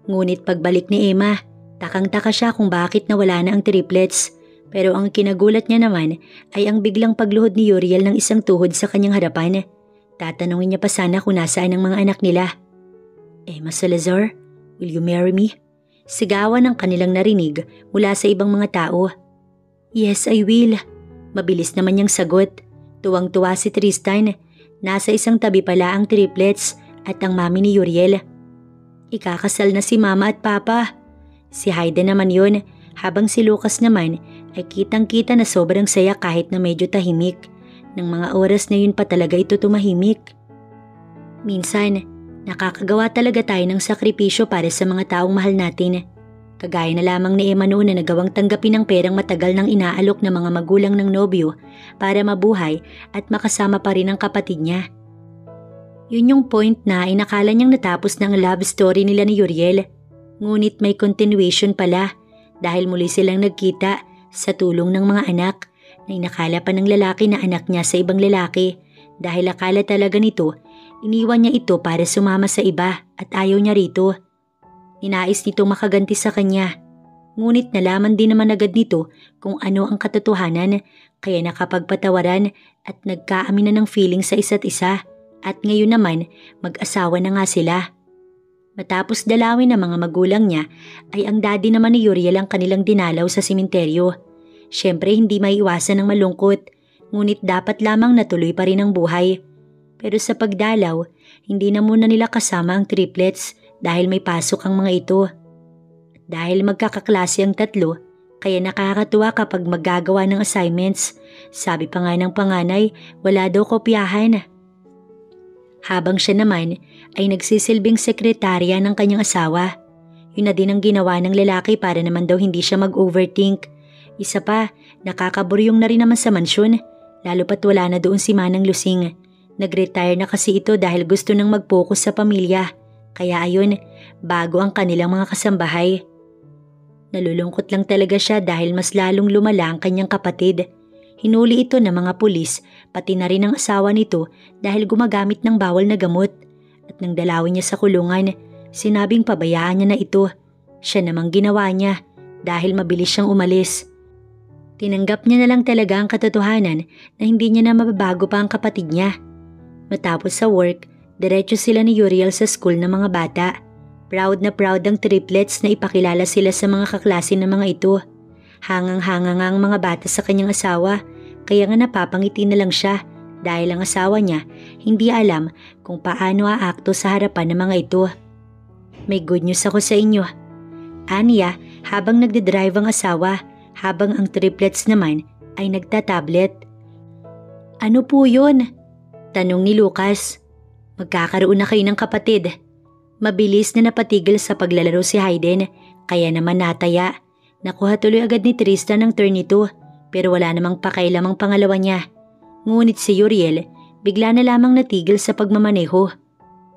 Ngunit pagbalik ni Emma, takang-taka siya kung bakit nawala na ang triplets. Pero ang kinagulat niya naman ay ang biglang pagluhod ni Uriel ng isang tuhod sa kanyang harapan. Tatanungin niya pa sana kung nasaan ang mga anak nila. "Emma Salazar, will you marry me?" Sigawan ang kanilang narinig mula sa ibang mga tao. "Yes, I will." Mabilis naman niyang sagot. Tuwang-tuwa si Tristan. Nasa isang tabi pala ang triplets at ang mami ni Uriel. Ikakasal na si mama at papa. Si Hayden naman yun, habang si Lucas naman ay kitang-kita na sobrang saya kahit na medyo tahimik. Nang mga oras na yun pa talaga ito tumahimik. Minsan, nakakagawa talaga tayo ng sakripisyo para sa mga taong mahal natin. Kagaya na lamang ni Emma noon na nagawang tanggapin ang perang matagal nang inaalok ng mga magulang ng nobyo para mabuhay at makasama pa rin ang kapatid niya. Yun yung point na inakala niyang natapos ng love story nila ni Uriel. Ngunit may continuation pala dahil muli silang nagkita sa tulong ng mga anak na inakala pa ng lalaki na anak niya sa ibang lalaki dahil akala talaga nito iniwan niya ito para sumama sa iba at ayaw niya rito. Ninais nito makaganti sa kanya. Ngunit nalaman din naman agad nito kung ano ang katotohanan kaya nakapagpatawaran at nagkaaminan ng feeling sa isa't isa at ngayon naman mag-asawa na nga sila. Matapos dalawin ng mga magulang niya ay ang daddy naman ni Uriel ang kanilang dinalaw sa sementeryo. Siyempre hindi maiwasan ng malungkot ngunit dapat lamang natuloy pa rin ang buhay. Pero sa pagdalaw, hindi na muna nila kasama ang triplets dahil may pasok ang mga ito. Dahil magkakaklase ang tatlo, kaya nakakatuwa kapag maggagawa ng assignments. Sabi pa nga ng panganay, wala daw kopyahan. Habang siya naman ay nagsisilbing sekretarya ng kanyang asawa. Yun na din ang ginawa ng lalaki para naman daw hindi siya mag-overthink. Isa pa, nakakaburyong na rin naman sa mansyon, lalo pat wala na doon si Manang Lusing. Nag-retire na kasi ito dahil gusto nang mag-focus sa pamilya. Kaya ayun, bago ang kanilang mga kasambahay. Nalulungkot lang talaga siya dahil mas lalong lumala ang kanyang kapatid. Hinuli ito ng mga pulis, pati na rin ang asawa nito dahil gumagamit ng bawal na gamot. At nang dalawin niya sa kulungan, sinabing pabayaan niya na ito. Siya namang ginawa niya dahil mabilis siyang umalis. Tinanggap niya na lang talaga ang katotohanan na hindi niya na mababago pa ang kapatid niya. Matapos sa work, diretso sila ni Uriel sa school ng mga bata. Proud na proud ang triplets na ipakilala sila sa mga kaklase ng mga ito. Hangang-hanga nga ang mga bata sa kanyang asawa, kaya nga napapangiti na lang siya dahil ang asawa niya hindi alam kung paano aakto sa harapan ng mga ito. May good news ako sa inyo. Aniya, habang nagdadrive ang asawa, habang ang triplets naman ay nagtatablet. Ano po yun? Tanong ni Lucas. Magkakaroon na kayo ng kapatid. Mabilis na napatigil sa paglalaro si Hayden, kaya naman nataya. Nakuha tuloy agad ni Tristan ang turn nito, pero wala namang pakailam ang pangalawa niya. Ngunit si Uriel, bigla na lamang natigil sa pagmamaneho.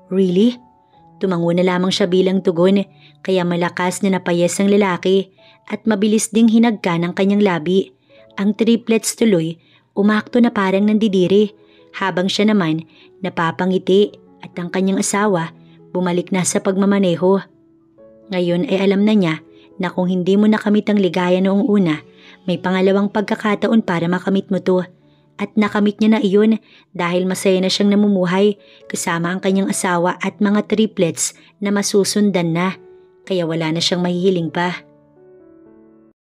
Really? Tumango na lamang siya bilang tugon, kaya malakas na napayas ang lalaki at mabilis ding hinagka ng kanyang labi. Ang triplets tuloy, umakto na parang nandidiri, habang siya naman napapangiti at ang kanyang asawa bumalik na sa pagmamaneho. Ngayon ay alam na niya na kung hindi mo nakamit ang ligaya noong una, may pangalawang pagkakataon para makamit mo to. At nakamit niya na iyon dahil masaya na siyang namumuhay kasama ang kanyang asawa at mga triplets na masusundan na, kaya wala na siyang mahihiling pa.